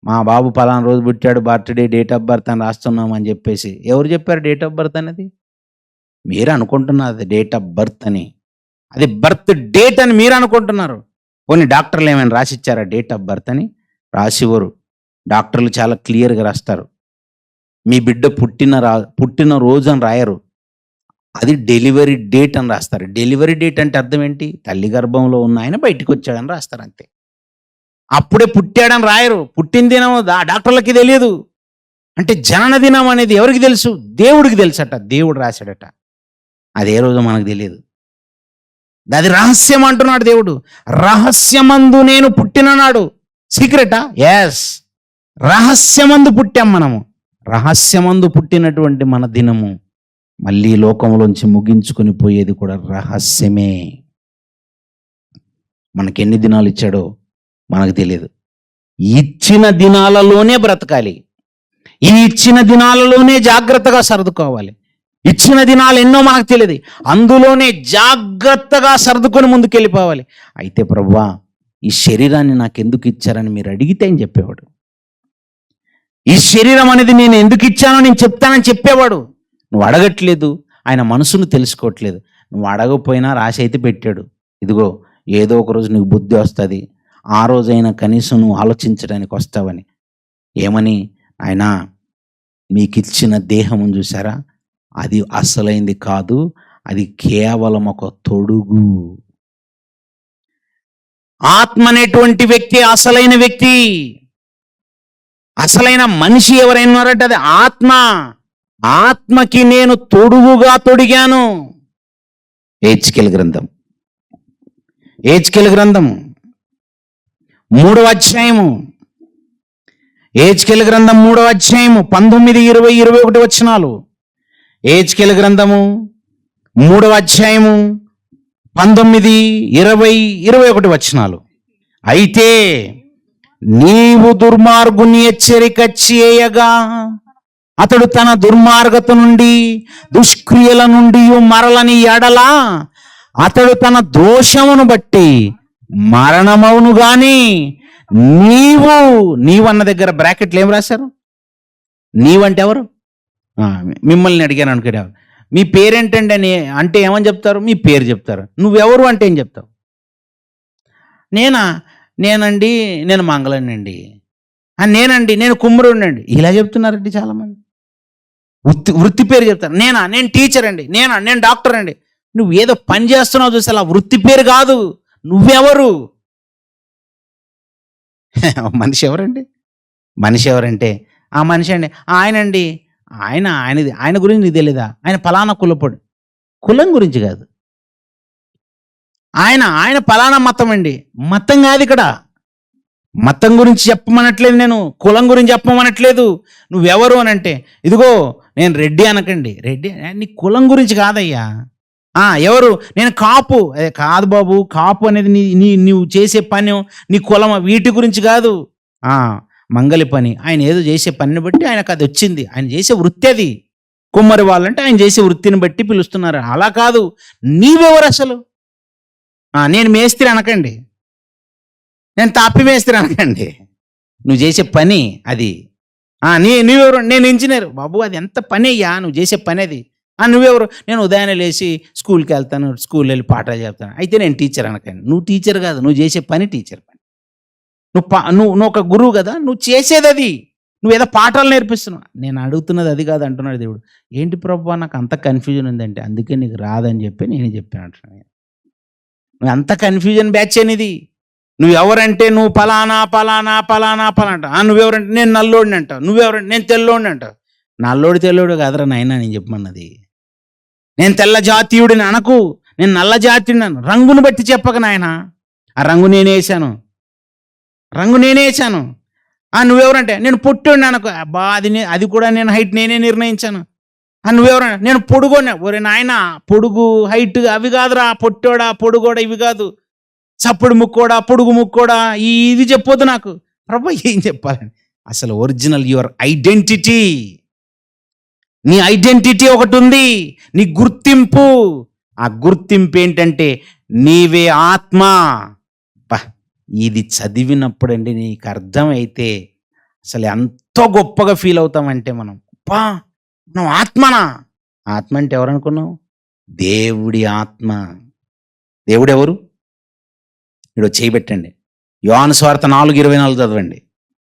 మా బాబు పలానా రోజు పుట్టాడు, బర్త్డే డేట్ ఆఫ్ బర్త్ అని రాస్తున్నాం అని చెప్పేసి. ఎవరు చెప్పారు డేట్ ఆఫ్ బర్త్ అనేది? మీరు అనుకుంటున్నారు అది డేట్ ఆఫ్ బర్త్ అని. అది బర్త్ డేట్ అని మీరు అనుకుంటున్నారు. కొన్ని డాక్టర్లు ఏమైనా రాసిచ్చారా డేట్ ఆఫ్ బర్త్ అని? రాసివ్వరు. డాక్టర్లు చాలా క్లియర్గా రాస్తారు. మీ బిడ్డ పుట్టిన రోజు అని రాయరు, అది డెలివరీ డేట్ అని రాస్తారు. డెలివరీ డేట్ అంటే అర్థం ఏంటి? తల్లి గర్భంలో ఉన్న ఆయన బయటికి వచ్చాడని రాస్తారు అంతే. అప్పుడే పుట్టాడని రాయరు. పుట్టిన దినం డాక్టర్లకి తెలియదు. అంటే జనన దినం అనేది ఎవరికి తెలుసు? దేవుడికి తెలుసట. దేవుడు రాశాడట. అదే రోజు మనకు తెలియదు. అది రహస్యం అంటున్నాడు దేవుడు. రహస్యమందు నేను పుట్టిన నాడు. సీక్రెటా? ఎస్, రహస్యమందు పుట్టాం మనము. రహస్యమందు పుట్టినటువంటి మన దినము మళ్ళీ లోకంలోంచి ముగించుకొని పోయేది కూడా రహస్యమే. మనకి ఎన్ని దినాలు ఇచ్చాడో మనకు తెలియదు. ఇచ్చిన దినాలలోనే బ్రతకాలి. ఈ ఇచ్చిన దినాలలోనే జాగ్రత్తగా సర్దుకోవాలి. ఇచ్చిన దినాలు ఎన్నో మనకు తెలియదు, అందులోనే జాగ్రత్తగా సర్దుకొని ముందుకెళ్ళిపోవాలి. అయితే ప్రభువా ఈ శరీరాన్ని నాకు ఎందుకు ఇచ్చారని మీరు అడిగితే అని చెప్పేవాడు. ఈ శరీరం అనేది నేను ఎందుకు ఇచ్చానో నేను చెప్తానని చెప్పేవాడు. నువ్వు అడగట్లేదు, ఆయన మనసును తెలుసుకోవట్లేదు. నువ్వు అడగపోయినా రాసి అయితే పెట్టాడు. ఇదిగో ఏదో ఒక రోజు నీకు బుద్ధి వస్తుంది, ఆ రోజైనా కనీసం నువ్వు ఆలోచించడానికి వస్తావని. ఏమని? ఆయన మీకిచ్చిన దేహం చూసారా, అది అసలైంది కాదు, అది కేవలం ఒక తొడుగు. ఆత్మ అనేటువంటి వ్యక్తి అసలైన వ్యక్తి, అసలైన మనిషి ఎవరైనా ఉన్నారంటే అది ఆత్మ. ఆత్మకి నేను తొడుగుగా తొడిగాను. హెచ్కేల్ గ్రంథం 3వ అధ్యాయము, హెచ్కేల్ గ్రంథం 3వ అధ్యాయము 19, 20, 21 వచనాలు. హెచ్కేల్ గ్రంథము 3వ అధ్యాయము 19, 20, 21 వచనాలు. అయితే నీవు దుర్మార్గుని హెచ్చరిక చేయగా అతడు తన దుర్మార్గత నుండి దుష్క్రియల నుండి మరలని ఎడల అతడు తన దోషమును బట్టి మరణమవును గాని నీవన్న దగ్గర బ్రాకెట్లు ఏం రాశారు? నీవంటే ఎవరు? మిమ్మల్ని అడిగాను అనుకోండి, మీ పేరేంటండి అని అంటే ఏమని చెప్తారు? మీ పేరు చెప్తారు. నువ్వెవరు అంటే ఏం చెప్తావు? నేనండి నేను మంగళనండి, నేనండి నేను కుమ్మరుడినండి, ఇలా చెప్తున్నారండి చాలామంది. వృత్తి పేరు చెప్తారు. నేను టీచర్ అండి, నేను డాక్టర్ అండి. నువ్వు ఏదో పని చేస్తున్నావు చూసి అలా వృత్తి పేరు కాదు, నువ్వెవరు? మనిషి ఎవరండి? మనిషి ఎవరంటే ఆ మనిషి అండి ఆయనండి, ఆయన గురించి నీకు తెలీదా? ఆయన ఫలానా కులపడు. కులం గురించి కాదు, ఆయన ఫలానా మతం అండి. మతం కాదు ఇక్కడ. మతం గురించి చెప్పమనట్లేదు, నేను కులం గురించి చెప్పమనట్లేదు. నువ్వెవరు అని అంటే ఇదిగో నేను రెడ్డి అనకండి. రెడ్డి నీ కులం గురించి కాదయ్యా. ఎవరు? నేను కాపు. కాదు బాబు, కాపు అనేది నీవు చేసే పని, నీ కులం, వీటి గురించి కాదు. మంగలి పని, ఆయన ఏదో చేసే పనిని బట్టి ఆయనకు అది వచ్చింది, ఆయన చేసే వృత్తి అది. కుమ్మరి వాళ్ళంటే ఆయన చేసే వృత్తిని బట్టి పిలుస్తున్నారు. అలా కాదు. నీవెవరు అసలు? నేను మేస్త్రి అనకండి, నేను తాపి మేస్త్రి అనకండి. నువ్వు చేసే పని అది. నువ్వెవరు? నేను ఇంజనీర్. బాబు అది ఎంత పని అయ్యా, నువ్వు చేసే పని అది. నువ్వెవరు? నేను ఉదయాన్నే లేచి స్కూల్కి వెళ్తాను, స్కూల్ వెళ్ళి పాఠాలు చెప్తాను. అయితే నేను టీచర్ అనకండి. నువ్వు టీచర్ కాదు, నువ్వు చేసే పని టీచర్ పని. నువ్వు ఒక గురువు కదా, నువ్వు చేసేది అది. నువ్వేదో పాఠాలు నేర్పిస్తున్నావు. నేను అడుగుతున్నది అది కాదు అంటున్నాడు దేవుడు. ఏంటి ప్రభు నాకు అంత కన్ఫ్యూజన్ ఉందంటే అందుకే నీకు రాదని చెప్పి నేను చెప్పాను అంటున్నాను. నువ్వు అంత కన్ఫ్యూజన్ బ్యాచ్ అనేది. నువ్వెవరంటే నువ్వు పలానా పలానా పలానా పలానా. నువ్వెవరంటే నేను నల్లోడిని అంటావు. నువ్వెవరంటే నేను తెల్లోడిని అంటావు. నల్లోడి తెల్లోడు కాదురా నాయనా నేను చెప్పమన్నది. నేను తెల్ల జాతీయుడిని అనకు, నేను నల్ల జాతీయుడిని అను. రంగును బట్టి చెప్పక నాయన. ఆ రంగు నేనే వేసాను. నువ్వెవరంటే నేను పొట్టోడిని అనకు. అబ్బా అది కూడా నేను హైట్ నేనే నిర్ణయించాను. నువ్వెవరంటే నేను పొడుగోడిని. ఒరే నాయన, పొడుగు హైట్ అవి కాదురా, పొట్టోడా పొడుగోడా ఇవి కాదు. చప్పుడు ముక్కోడా పొడుగు ముక్కోడా ఇది చెప్పొద్దు నాకు. ప్రభు ఏం చెప్పాలని? అసలు ఒరిజినల్ యువర్ ఐడెంటిటీ, నీ ఐడెంటిటీ ఒకటి ఉంది, నీ గుర్తింపు. ఆ గుర్తింపు ఏంటంటే నీవే ఆత్మ. ఇది చదివినప్పుడండి నీకు అర్థమైతే అసలు ఎంతో గొప్పగా ఫీల్ అవుతామంటే మనం ఆత్మనా? ఆత్మ అంటే ఎవరు అనుకున్నావు? దేవుడి ఆత్మ. దేవుడెవరు? ఇప్పుడు చేయబెట్టండి. యోహాను సువార్త 4:24 చదవండి.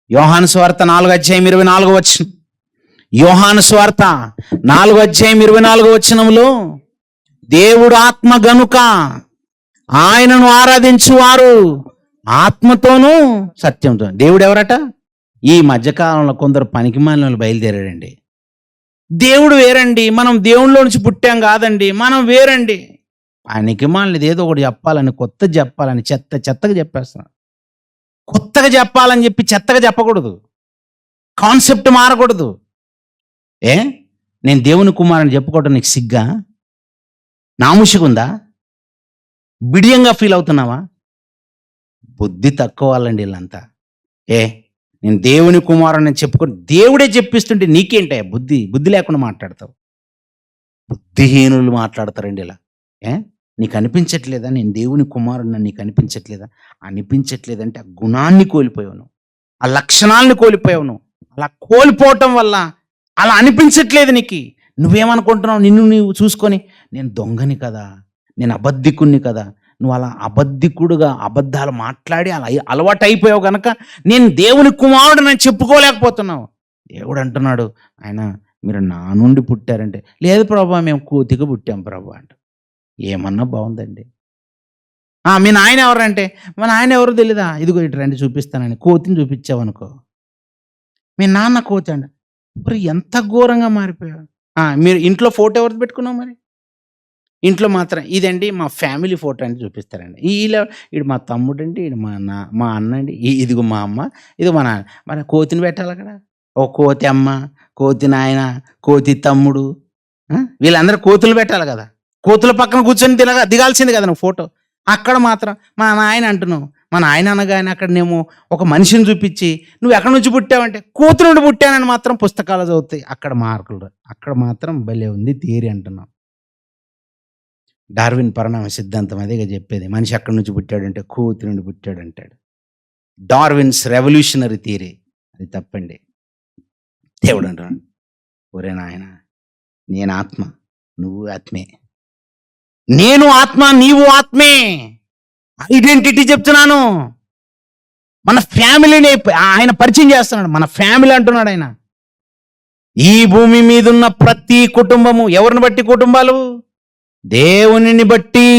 యోహాను సువార్త 4:24 వచనం. యోహాను సువార్త 4:24 వచనంలో దేవుడు ఆత్మ గనుక ఆయనను ఆరాధించువారు ఆత్మతోనూ సత్యంతో. దేవుడు ఎవరట? ఈ మధ్యకాలంలో కొందరు పనికిమాలిన వాళ్ళు బయలుదేరాడండి. దేవుడు వేరండి, మనం దేవుళ్ళలో నుంచి పుట్టాం కాదండి, మనం వేరండి. పనికిమాలినది ఏదో ఒకటి చెప్పాలని, కొత్తగా చెప్పాలని చెత్తగా చెప్పేస్తున్నాడు. కొత్తగా చెప్పాలని చెప్పి చెత్తగా చెప్పకూడదు, కాన్సెప్ట్ మారకూడదు. నేను దేవుని కుమారుని చెప్పుకోవటం నీకు సిగ్గా? నాముషిగుందా? బిడియంగా ఫీల్ అవుతున్నావా? బుద్ధి తక్కువ వాళ్ళండి వీళ్ళంతా. నేను దేవుని కుమారుని చెప్పుకో, దేవుడే చెప్పిస్తుంటే నీకేంటే బుద్ధి లేకుండా మాట్లాడతావు. బుద్ధిహీనులు మాట్లాడతారండి ఇలా. నీకు అనిపించట్లేదా నేను దేవుని కుమారుని? నీకు అనిపించట్లేదంటే ఆ గుణాన్ని కోల్పోయావు, ఆ లక్షణాలను కోల్పోయావు. అలా కోల్పోవటం వల్ల అలా అనిపించట్లేదు నీకు. నువ్వేమనుకుంటున్నావు? నిన్ను నువ్వు చూసుకొని నేను దొంగని కదా, నేను అబద్ధికుణ్ణి కదా. నువ్వు అలా అబద్ధికుడుగా అబద్ధాలు మాట్లాడి అలా అలవాటు అయిపోయావు కనుక నేను దేవుని కుమారుడు నేను చెప్పుకోలేకపోతున్నావు. దేవుడు అంటున్నాడు, ఆయన మీరు నా నుండి పుట్టారంటే, లేదు ప్రభా మేము కోతిగా పుట్టాం ప్రభా అంట. ఏమన్నా బాగుందండి. మీ నాయన ఎవరంటే, మా నాయన ఎవరో తెలీదా, ఇదిగో ఇటు రండి చూపిస్తానని కోతిని చూపించావనుకో, మీ నాన్న కోతి అంట. మరి ఎంత ఘోరంగా మారిపోయావు. మీరు ఇంట్లో ఫోటో ఎవరిది పెట్టుకున్నావు మరి? ఇంట్లో మాత్రం ఇదండి మా ఫ్యామిలీ ఫోటో అని చూపిస్తారండి. ఈలో ఈడు మా తమ్ముడండి, ఈడు మా అన్న అండి, ఇదిగో మా అమ్మ, ఇదిగో మా నాన్న. మరి కోతిని పెట్టాలి అక్కడ. ఓ కోతి అమ్మ, కోతి నాయన, కోతి తమ్ముడు, వీళ్ళందరూ కోతులు పెట్టాలి కదా. కోతుల పక్కన కూర్చొని దిగాల్సింది కదా నువ్వు ఫోటో. అక్కడ మాత్రం మా నాయన అంటున్నావు. మా నాయన అనగానే అక్కడనేమో ఒక మనిషిని చూపించి నువ్వు ఎక్కడి నుంచి పుట్టావంటే కోతి నుండి పుట్టానని మాత్రం పుస్తకాలు చదువుతాయి. అక్కడ మార్కులు, అక్కడ మాత్రం భలే ఉంది థియరీ అంటున్నావు. డార్విన్ పరిణామ సిద్ధాంతం అదేగా చెప్పేది. మనిషి ఎక్కడి నుంచి పుట్టాడంటే కోతి నుండి పుట్టాడు అంటాడు. డార్విన్స్ రెవల్యూషనరీ థియరీ, అది తప్పండి. దేవుడు అంటాడు, ఒరే నాయన, నేను ఆత్మ, నువ్వు ఆత్మే. నేను ఆత్మ, నీవు ఆత్మే. ఐడెంటిటీ చెప్తున్నాను. మన ఫ్యామిలీని ఆయన పరిచయం చేస్తున్నాడు. మన ఫ్యామిలీ అంటున్నాడు ఆయన. ఈ భూమి మీద ఉన్న ప్రతి కుటుంబము, ఎవరిని బట్టి కుటుంబాలు? దేవునిని బట్టి.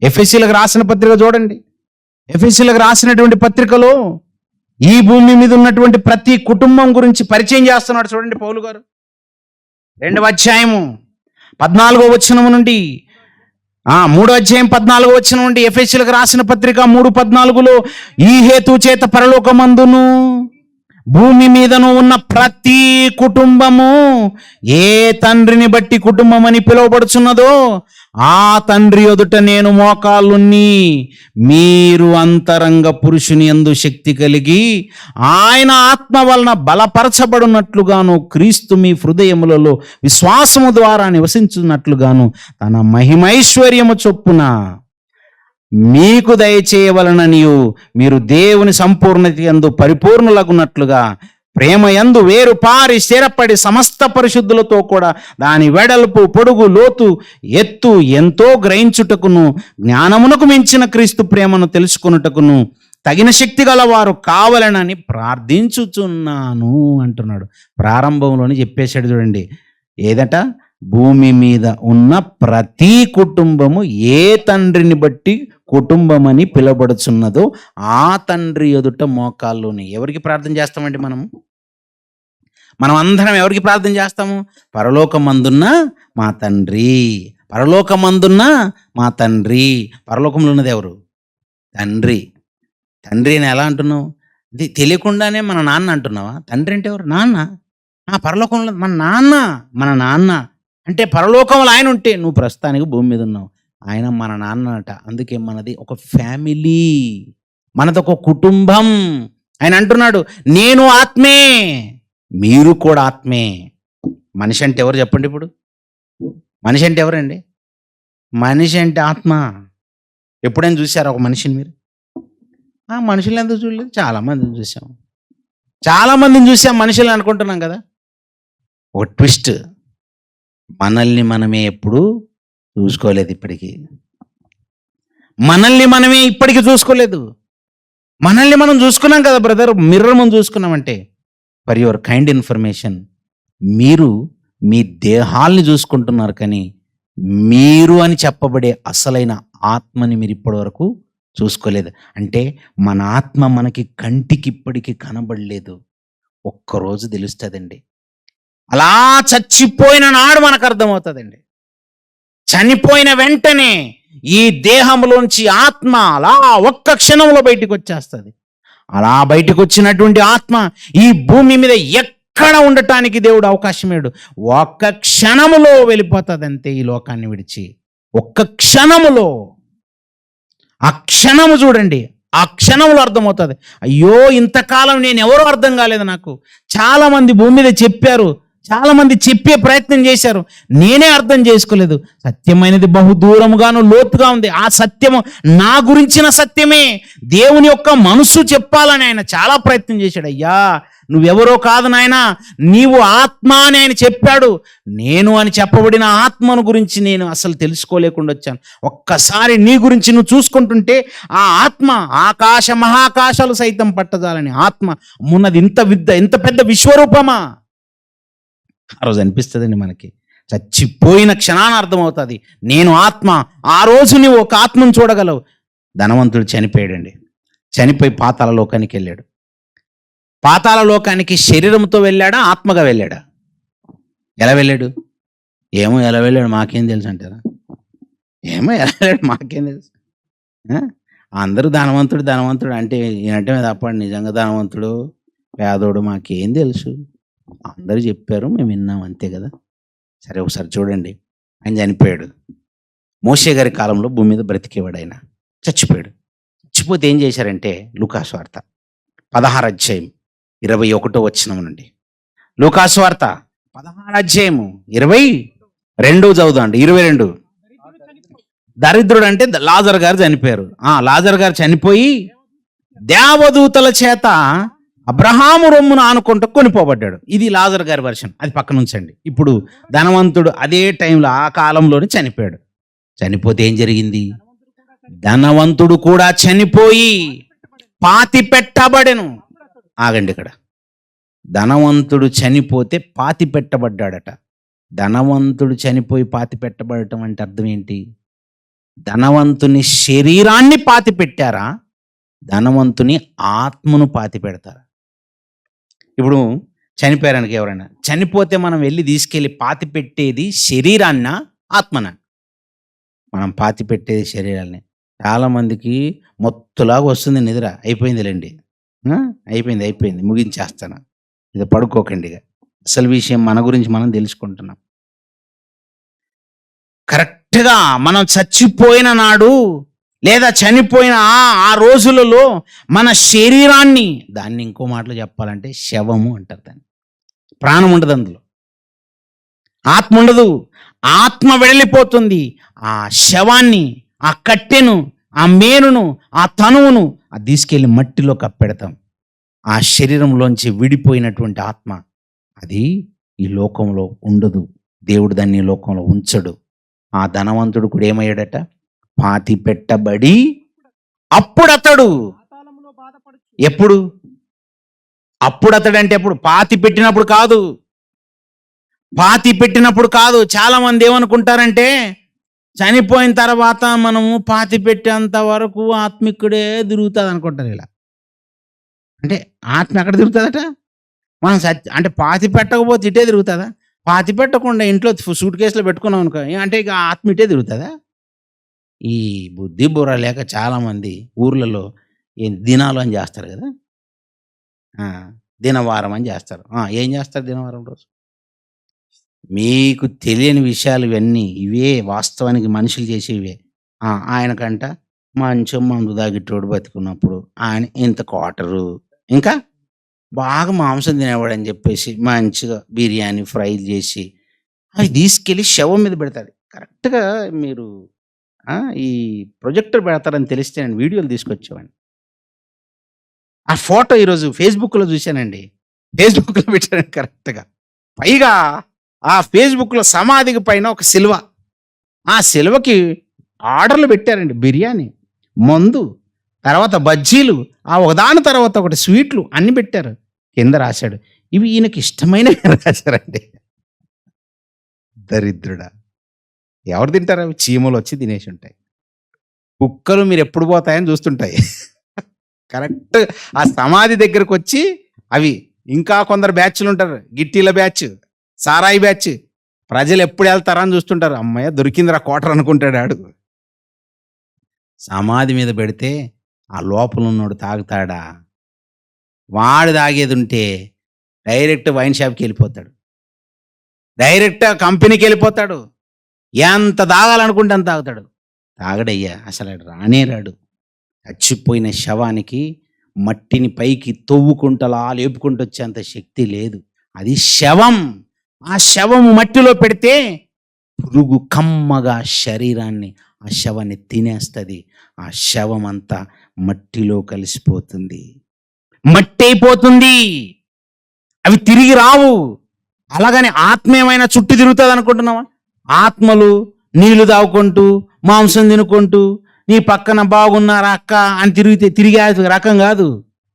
ఎఫెసీలకు రాసిన పత్రిక చూడండి. ఎఫెసీలకు రాసినటువంటి పత్రికలో ఈ భూమి మీద ఉన్నటువంటి ప్రతి కుటుంబం గురించి పరిచయం చేస్తున్నాడు చూడండి పౌలు గారు. 2వ అధ్యాయము 14వ వచనం నుండి 3వ అధ్యాయం 14వ వచనం నుండి ఎఫెసీలకు రాసిన పత్రిక 3:14లో, ఈ హేతు చేత పరలోకమందును భూమి మీదను ఉన్న ప్రతి కుటుంబము ఏ తండ్రిని బట్టి కుటుంబం అని పిలువబడుచున్నదో ఆ తండ్రి ఎదుట నేను మోకాళ్ళుని, మీరు అంతరంగ పురుషుని యందు శక్తి కలిగి ఆయన ఆత్మ వలన బలపరచబడినట్లుగాను, క్రీస్తు మీ హృదయములలో విశ్వాసము ద్వారా నివసించున్నట్లుగాను తన మహిమైశ్వర్యము చొప్పున మీకు దయచేయవలననియు, మీరు దేవుని సంపూర్ణత యందు పరిపూర్ణులగున్నట్లుగా ప్రేమ యందు వేరు పారి స్థిరపడి సమస్త పరిశుద్ధులతో కూడా దాని వెడల్పు, పొడుగు, లోతు, ఎత్తు ఎంతో గ్రహించుటకును, జ్ఞానమునకు మించిన క్రీస్తు ప్రేమను తెలుసుకొనుటకును తగిన శక్తి గలవారు కావాలనని ప్రార్థించుచున్నాను అంటున్నాడు. ప్రారంభంలోనే చెప్పేశాడు చూడండి. ఏదట? భూమి మీద ఉన్న ప్రతి కుటుంబము ఏ తండ్రిని బట్టి కుటుంబమని పిలువబడుచున్నదో ఆ తండ్రి ఎదుట మోకాల్లోని. ఎవరికి ప్రార్థన చేస్తామండి మనం అందరం ఎవరికి ప్రార్థన చేస్తాము? పరలోకమందున్న మా తండ్రి, పరలోకమందున్న మా తండ్రి. పరలోకంలో ఉన్నది ఎవరు? తండ్రి. తండ్రి అని ఎలా అంటున్నావు? ఇది తెలియకుండానే మన నాన్న అంటున్నావా? తండ్రి అంటే ఎవరు? నాన్న. పరలోకంలో మన నాన్న అంటే పరలోకంలో ఆయన ఉంటే నువ్వు ప్రస్తుతానికి భూమి మీద ఉన్నావు. ఆయన మన నాన్న అట. అందుకే మనది ఒక ఫ్యామిలీ, మనది ఒక కుటుంబం. ఆయన అంటున్నాడు, నేను ఆత్మే, మీరు కూడా ఆత్మే. మనిషి అంటే ఎవరు చెప్పండి? ఇప్పుడు మనిషి అంటే ఎవరండి? మనిషి అంటే ఆత్మ. ఎప్పుడైనా చూసారా ఒక మనిషిని మీరు? మనుషులు ఎందుకు చూడలేదు? చాలామందిని చూసాం. మనుషులు అనుకుంటున్నాం కదా. ఒక ట్విస్ట్, మనల్ని మనమే ఎప్పుడు చూసుకోలేదు. మనల్ని మనమే ఇప్పటికీ చూసుకోలేదు. మనల్ని మనం చూసుకున్నాం కదా బ్రదర్, మిర్రర్ ముందు చూసుకున్నామంటే. ఫర్ యువర్ కైండ్ ఇన్ఫర్మేషన్, మీరు మీ దేహాల్ని చూసుకుంటున్నారు, కానీ మీరు అని చెప్పబడే అసలైన ఆత్మని మీరు ఇప్పటి వరకు చూసుకోలేదు. అంటే మన ఆత్మ మనకి కంటికి ఇప్పటికీ కనబడలేదు. ఒక్కరోజు తెలుస్తుందండి. అలా చచ్చిపోయిన నాడు మనకు అర్థమవుతుందండి. చనిపోయిన వెంటనే ఈ దేహంలోంచి ఆత్మ అలా ఒక్క క్షణంలో బయటికి వచ్చేస్తుంది. అలా బయటికి వచ్చినటువంటి ఆత్మ ఈ భూమి మీద ఎక్కడ ఉండటానికి దేవుడు అవకాశం ఇవ్వడు. ఒక్క క్షణములో వెళ్ళిపోతుంది అంతే ఈ లోకాన్ని విడిచి. ఒక్క క్షణములో. ఆ క్షణము చూడండి, ఆ క్షణంలో అర్థమవుతుంది. అయ్యో ఇంతకాలం నేను ఎవరో అర్థం కాలేదు నాకు. చాలా మంది భూమి మీద చెప్పారు, చాలా మంది చెప్పే ప్రయత్నం చేశారు, నేనే అర్థం చేసుకోలేదు. సత్యమైనది బహు దూరముగాను లోతుగా ఉంది. ఆ సత్యము నా గురించిన సత్యమే, దేవుని యొక్క మనసు చెప్పాలని ఆయన చాలా ప్రయత్నం చేశాడు. అయ్యా నువ్వెవరో కాదు నాయనా, నీవు ఆత్మ అని ఆయన చెప్పాడు. నేను అని చెప్పబడిన ఆత్మను గురించి నేను అసలు తెలుసుకోలేకుండా వచ్చాను. ఒక్కసారి నీ గురించి నువ్వు చూసుకుంటుంటే ఆ ఆత్మ ఆకాశ మహాకాశాలు సైతం పట్టజాలని ఆత్మ ఉన్నది ఇంత పెద్ద విశ్వరూపమా. ఆ రోజు అనిపిస్తుందండి మనకి, చచ్చిపోయిన క్షణాన అర్థమవుతుంది నేను ఆత్మ. ఆ రోజు నువ్వు ఒక ఆత్మను చూడగలవు. ధనవంతుడు చనిపోయాడండి, చనిపోయి పాతాళ లోకానికి వెళ్ళాడు. పాతాళ లోకానికి శరీరంతో వెళ్ళాడా, ఆత్మగా వెళ్ళాడా? ఎలా వెళ్ళాడు? ఏమో ఎలా వెళ్ళాడు మాకేం తెలుసు అంటారా? ఏమో ఎలా వెళ్ళాడు మాకేం తెలుసు. అందరూ ధనవంతుడు అంటే ఈయనంటే తప్పండి. నిజంగా ధనవంతుడు పేదోడు మాకేం తెలుసు, అందరూ చెప్పారు మేము విన్నాం అంతే కదా. సరే ఒకసారి చూడండి, ఆయన చనిపోయాడు. మోషే గారి కాలంలో భూమి మీద బ్రతికేవాడు, ఆయన చచ్చిపోయాడు. చచ్చిపోతే ఏం చేశారంటే, లూకాసు వార్త 16 అధ్యాయం 21 వచనం నుండి, లూకాసు వార్త 16 అధ్యాయం 22 చదువుదాం. 22 దరిద్రుడు అంటే లాజరు గారు చనిపోయారు. లాజరు గారు చనిపోయి దేవదూతల చేత అబ్రహాము రొమ్మును ఆనుకుంటూ కొనిపోబడ్డాడు. ఇది లాజరు గారి వర్షన్, అది పక్కన ఉంచండి. ఇప్పుడు ధనవంతుడు అదే టైంలో ఆ కాలంలోనే చనిపోయాడు. చనిపోతే ఏం జరిగింది? ధనవంతుడు కూడా చనిపోయి పాతి పెట్టబడెను. ఆగండి, ఇక్కడ ధనవంతుడు చనిపోతే పాతి పెట్టబడ్డాడట. ధనవంతుడు చనిపోయి పాతి పెట్టబడటం అంటే అర్థం ఏంటి? ధనవంతుని శరీరాన్ని పాతి పెట్టారా, ధనవంతుని ఆత్మను పాతి పెడతారా? ఇప్పుడు చనిపోయారనికి ఎవరైనా చనిపోతే మనం వెళ్ళి తీసుకెళ్ళి పాతి పెట్టేది శరీరాన్న, ఆత్మన? మనం పాతి పెట్టేది శరీరాన్ని. చాలామందికి మొత్తులాగా వస్తుంది నిద్ర. అయిపోయిందిలేండి, అయిపోయింది ముగించేస్తాను, ఇది పడుకోకండి. అసలు విషయం మన గురించి మనం తెలుసుకుంటున్నాం. కరెక్ట్గా మనం చచ్చిపోయిన నాడు లేదా చనిపోయిన ఆ రోజులలో మన శరీరాన్ని, దాన్ని ఇంకో మాటలో చెప్పాలంటే శవము అంటారు దాన్ని. ప్రాణం ఉండదు అందులో, ఆత్మ ఉండదు. ఆత్మ వెళ్ళిపోతుంది. ఆ శవాన్ని, ఆ కట్టెను, ఆ మేనును, ఆ తనువును తీసుకెళ్ళి మట్టిలో కప్పెడతాం. ఆ శరీరంలోంచి విడిపోయినటువంటి ఆత్మ అది ఈ లోకంలో ఉండదు. దేవుడు దాన్ని ఈ లోకంలో ఉంచడు. ఆ ధనవంతుడు కూడా ఏమయ్యాడట? పాతి పెట్టబడి అప్పుడతడు ఎప్పుడు? అప్పుడతడంటే ఎప్పుడు? పాతి పెట్టినప్పుడు కాదు, పాతి పెట్టినప్పుడు కాదు. చాలా మంది ఏమనుకుంటారంటే చనిపోయిన తర్వాత మనము పాతి పెట్టేంత వరకు ఆత్మికుడే తిరుగుతుంది అనుకుంటారు. ఇలా అంటే ఆత్మ ఎక్కడ తిరుగుతుందట? మనం అంటే పాతి పెట్టకపోతే ఇటే తిరుగుతుందా? పాతి పెట్టకుండా ఇంట్లో సూట్ కేసులో పెట్టుకున్నాం అనుకో, అంటే ఇక ఆత్మ ఇటే తిరుగుతుందా? ఈ బుద్ధి బుర్ర లేక చాలామంది ఊర్లలో దినాలు అని చేస్తారు కదా, దినవారం అని చేస్తారు. ఏం చేస్తారు దినవారం రోజు? మీకు తెలియని విషయాలు ఇవన్నీ, ఇవే వాస్తవానికి మనుషులు చేసేవే. ఆయనకంట మంచి మందు దాగిట్టోడు బతుకున్నప్పుడు ఆయన ఇంత క్వార్టరు, ఇంకా బాగా మాంసం తినేవాడని చెప్పేసి మంచిగా బిర్యానీ ఫ్రైలు చేసి అవి తీసుకెళ్ళి శవం మీద పెడతాడు. కరెక్ట్గా మీరు ఈ ప్రొజెక్టర్ పెడతారని తెలిస్తే నేను వీడియోలు తీసుకొచ్చేవాడిని. ఆ ఫోటో ఈరోజు ఫేస్బుక్లో చూశానండి, ఫేస్బుక్లో పెట్టానండి కరెక్ట్గా. పైగా ఆ ఫేస్బుక్లో సమాధికి పైన ఒక సిలువ, ఆ సిలువకి ఆర్డర్లు పెట్టారండి. బిర్యానీ, మందు, తర్వాత బజ్జీలు, ఆ ఒకదాని తర్వాత ఒకటి స్వీట్లు అన్ని పెట్టారు. కింద రాశాడు ఇవి ఈయనకి ఇష్టమైనవి రాశారండి. దరిద్రుడా, ఎవరు తింటారు అవి? చీమలు వచ్చి తినేసి ఉంటాయి. కుక్కలు మీరు ఎప్పుడు పోతాయని చూస్తుంటాయి. కరెక్ట్ ఆ సమాధి దగ్గరకు వచ్చి అవి, ఇంకా కొందరు బ్యాచ్లు ఉంటారు, గిట్టీల బ్యాచ్, సారాయి బ్యాచ్, ప్రజలు ఎప్పుడు వెళ్తారా అని చూస్తుంటారు. అమ్మాయ దొరికిందిరా క్వార్టర్ అనుకుంటాడు ఆడు. సమాధి మీద పెడితే ఆ లోపల ఉన్నోడు తాగుతాడా? వాడు తాగేది ఉంటే డైరెక్ట్ వైన్ షాప్కి వెళ్ళిపోతాడు, డైరెక్ట్ కంపెనీకి వెళ్ళిపోతాడు. ఎంత తాగాలనుకుంటే అంత తాగుతాడు. తాగడయ్యా, అసలు రానే రాడు. చచ్చిపోయిన శవానికి మట్టిని పైకి తవ్వుకుంటలా లేపుకుంటూ వచ్చేంత శక్తి లేదు. అది శవం. ఆ శవము మట్టిలో పెడితే పురుగు కమ్మగా శరీరాన్ని, ఆ శవాన్ని తినేస్తుంది. ఆ శవం అంతా మట్టిలో కలిసిపోతుంది, మట్టి అయిపోతుంది. అవి తిరిగి రావు. అలాగని ఆత్మ ఏమైనా చుట్టూ తిరుగుతుంది అనుకుంటున్నావా? ఆత్మలు నీళ్లు తాగుకుంటూ మాంసం తినుకుంటూ నీ పక్కన బాగున్నారా అక్క అని తిరిగే రకం కాదు.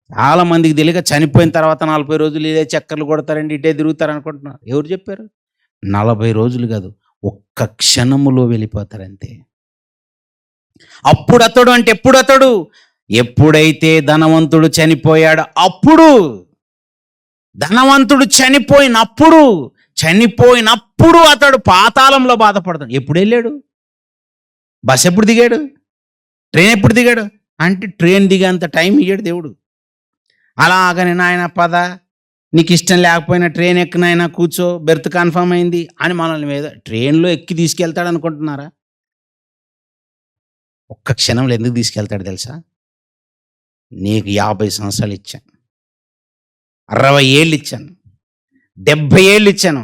చాలా మందికి తెలియక చనిపోయిన తర్వాత 40 రోజులు ఇదే చక్కర్లు కొడతారండి, ఇటే తిరుగుతారు అనుకుంటున్నారు. ఎవరు చెప్పారు? 40 రోజులు కాదు, ఒక్క క్షణములో వెళ్ళిపోతారంతే. అప్పుడు అతడు అంటే ఎప్పుడు అతడు? ఎప్పుడైతే ధనవంతుడు చనిపోయాడో అప్పుడు. ధనవంతుడు చనిపోయినప్పుడు అతడు పాతాళంలో బాధపడతాడు. ఎప్పుడు వెళ్ళాడు? బస్ ఎప్పుడు దిగాడు? ట్రైన్ ఎప్పుడు దిగాడు? అంటే ట్రైన్ దిగేంత టైం ఇయ్యాడు దేవుడు. అలాగని నాయన పద, నీకు ఇష్టం లేకపోయినా ట్రైన్ ఎక్కినైనా కూర్చో, బెర్త్ కన్ఫర్మ్ అయింది అని మనల్ని మీద ట్రైన్లో ఎక్కి తీసుకెళ్తాడు అనుకుంటున్నారా? ఒక్క క్షణంలో ఎందుకు తీసుకెళ్తాడు తెలుసా? నీకు 50 సంవత్సరాలు ఇచ్చాను, 60 ఏళ్ళు ఇచ్చాను, 70 ఏళ్ళు ఇచ్చాను,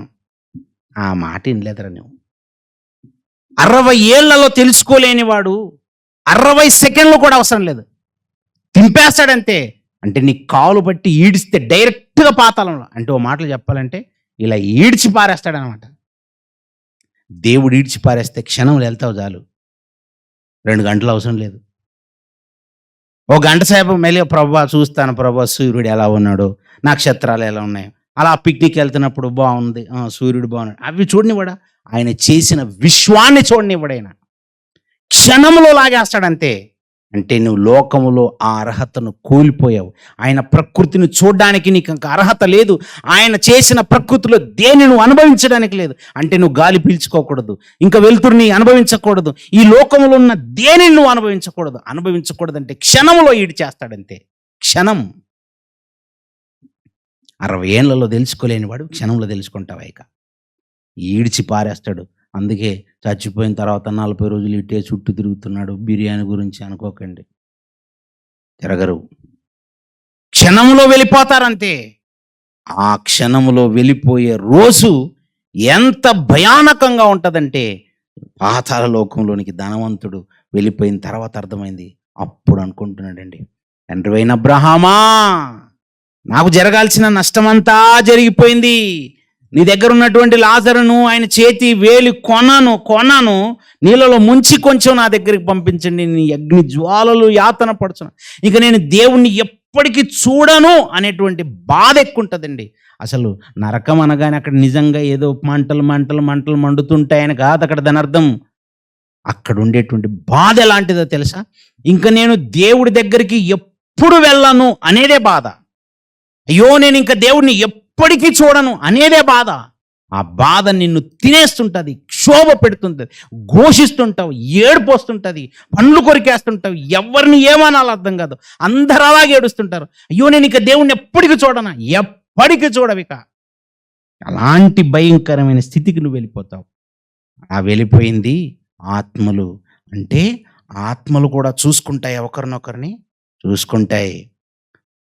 ఆ మాట వినలేదురా నువ్వు. 60 ఏళ్లలో తెలుసుకోలేని వాడు 60 సెకండ్లు కూడా అవసరం లేదు, తింపేస్తాడంతే. అంటే నీ కాలు బట్టి ఈడిస్తే డైరెక్ట్గా పాతాళంలో. అంటే ఓ మాటలు చెప్పాలంటే ఇలా ఈడ్చి పారేస్తాడనమాట. దేవుడు ఈడ్చి పారేస్తే క్షణంలో వెళ్తావు చాలు, 2 గంటలు అవసరం లేదు. ఓ గంట సేపు మళ్ళీ ప్రభా చూస్తాను, ప్రభా సూర్యుడు ఎలా ఉన్నాడు, నక్షత్రాలు ఎలా ఉన్నాయి, అలా పిక్నిక్ వెళ్తున్నప్పుడు బాగుంది, సూర్యుడు బాగున్నాడు, అవి చూడనివ్వడా? ఆయన చేసిన విశ్వాన్ని చూడనివ్వడు. ఆయన క్షణంలో లాగేస్తాడంతే. అంటే నువ్వు లోకములో ఆ అర్హతను కోల్పోయావు. ఆయన ప్రకృతిని చూడడానికి నీకు ఇంకా అర్హత లేదు. ఆయన చేసిన ప్రకృతిలో దేన్ని నువ్వు అనుభవించడానికి లేదు. అంటే నువ్వు గాలి పీల్చుకోకూడదు, ఇంకా వెలుతురుని అనుభవించకూడదు, ఈ లోకములో ఉన్న దేనిని నువ్వు అనుభవించకూడదు అంటే క్షణంలో ఈడు చేస్తాడంతే. క్షణం. 60 ఏళ్లలో తెలుసుకోలేని వాడు క్షణంలో తెలుసుకుంటావా? ఇక ఈడ్చి పారేస్తాడు. అందుకే చచ్చిపోయిన తర్వాత 40 రోజులు ఇట్టే చుట్టూ తిరుగుతున్నాడు. బిర్యానీ గురించి అనుకోకండి, తిరగరు, క్షణంలో వెళ్ళిపోతారంతే. ఆ క్షణంలో వెళ్ళిపోయే రోజు ఎంత భయానకంగా ఉంటుందంటే, పాతాళ లోకంలోనికి ధనవంతుడు వెళ్ళిపోయిన తర్వాత అర్థమైంది. అప్పుడు అనుకుంటున్నాడండి, తండ్రివైన అబ్రహామా, నాకు జరగాల్సిన నష్టమంతా జరిగిపోయింది. నీ దగ్గర ఉన్నటువంటి లాజరును ఆయన చేతి వేలి కొనను నీళ్ళలో ముంచి కొంచెం నా దగ్గరికి పంపించండి, నీ అగ్ని జ్వాలలు యాతన పడుచును, ఇక నేను దేవుణ్ణి ఎప్పటికీ చూడను అనేటువంటి బాధ ఎక్కువ ఉంటుందండి. అసలు నరకం అనగానే అక్కడ నిజంగా ఏదో మంటలు మండుతుంటాయని కాదు అక్కడ దాని అర్థం. అక్కడ ఉండేటువంటి బాధ ఎలాంటిదో తెలుసా? ఇంకా నేను దేవుడి దగ్గరికి ఎప్పుడు వెళ్ళను అనేదే బాధ. అయ్యో నేను ఇంకా దేవుడిని ఎప్పటికీ చూడను అనేదే బాధ. ఆ బాధ నిన్ను తినేస్తుంటుంది, క్షోభ పెడుతుంటుంది, ఘోషిస్తుంటావు, ఏడుపు వస్తుంటుంది, పండ్లు కొరికేస్తుంటావు, ఎవరిని ఏమనాలో అర్థం కాదు, అందరూ అలాగే ఏడుస్తుంటారు. అయ్యో నేను ఇక దేవుణ్ణి ఎప్పటికీ చూడనా? ఎప్పటికీ చూడవిక. అలాంటి భయంకరమైన స్థితికి నువ్వు వెళ్ళిపోతావు. ఆ వెళ్ళిపోయింది ఆత్మలు. అంటే ఆత్మలు కూడా చూసుకుంటాయి, ఒకరినొకరిని చూసుకుంటాయి.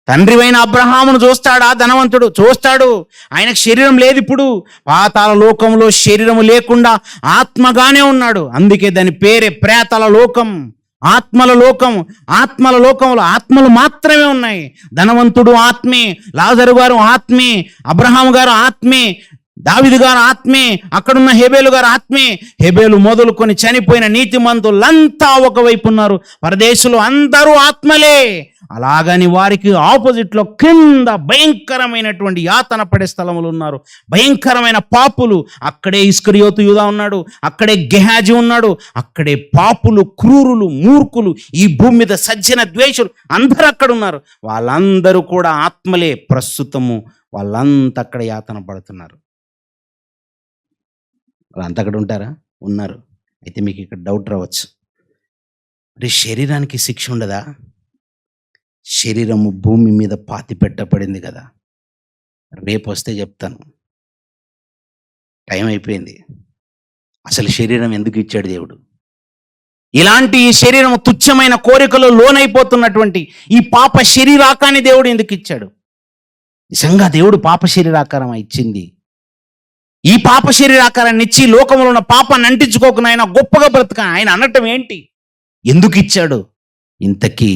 తండ్రివైన అబ్రహామును చూస్తాడా ధనవంతుడు? చూస్తాడు. ఆయనకు శరీరం లేదు. ఇప్పుడు పాతాళ లోకంలో శరీరము లేకుండా ఆత్మగానే ఉన్నాడు. అందుకే దాని పేరే ప్రేతల లోకం, ఆత్మల లోకంలో ఆత్మలు మాత్రమే ఉన్నాయి. ధనవంతుడు ఆత్మే, లాజరు గారు ఆత్మే, అబ్రహాము గారు ఆత్మే, దావీదు గారు ఆత్మే, అక్కడున్న హేబేలు గారు ఆత్మే. హేబేలు మొదలుకొని చనిపోయిన నీతిమంతులంతా ఒకవైపు ఉన్నారు, పరదేశులు అందరూ ఆత్మలే. అలాగని వారికి ఆపోజిట్లో కింద భయంకరమైనటువంటి యాతన పడే స్థలములు ఉన్నారు, భయంకరమైన పాపులు. అక్కడే ఇస్కరియోతు యూదా ఉన్నాడు, అక్కడే గెహాజీ ఉన్నాడు, అక్కడే పాపులు, క్రూరులు, మూర్ఖులు, ఈ భూమి మీద సజ్జన ద్వేషులు అందరూ అక్కడ ఉన్నారు. వాళ్ళందరూ కూడా ఆత్మలే. ప్రస్తుతము వాళ్ళంతా అక్కడ యాతన పడుతున్నారు. వాళ్ళంతా అక్కడ ఉంటారా? ఉన్నారు. అయితే మీకు ఇక్కడ డౌట్ రావచ్చు, మరి శరీరానికి శిక్ష ఉండదా? శరీరము భూమి మీద పాతి పెట్టబడింది కదా. రేపు వస్తే చెప్తాను, టైం అయిపోయింది. అసలు శరీరం ఎందుకు ఇచ్చాడు దేవుడు? ఇలాంటి ఈ శరీరం తుచ్చమైన కోరికలు లోనైపోతున్నటువంటి ఈ పాప శరీరాకాన్ని దేవుడు ఎందుకు ఇచ్చాడు? నిజంగా దేవుడు పాప శరీరాకారం ఇచ్చింది ఈ పాప శరీరాకారాన్ని ఇచ్చి లోకంలో ఉన్న పాపాన్ని అంటించుకోకుండా ఆయన గొప్పగా బ్రతక ఆయన అనటం ఏంటి? ఎందుకు ఇచ్చాడు? ఇంతకీ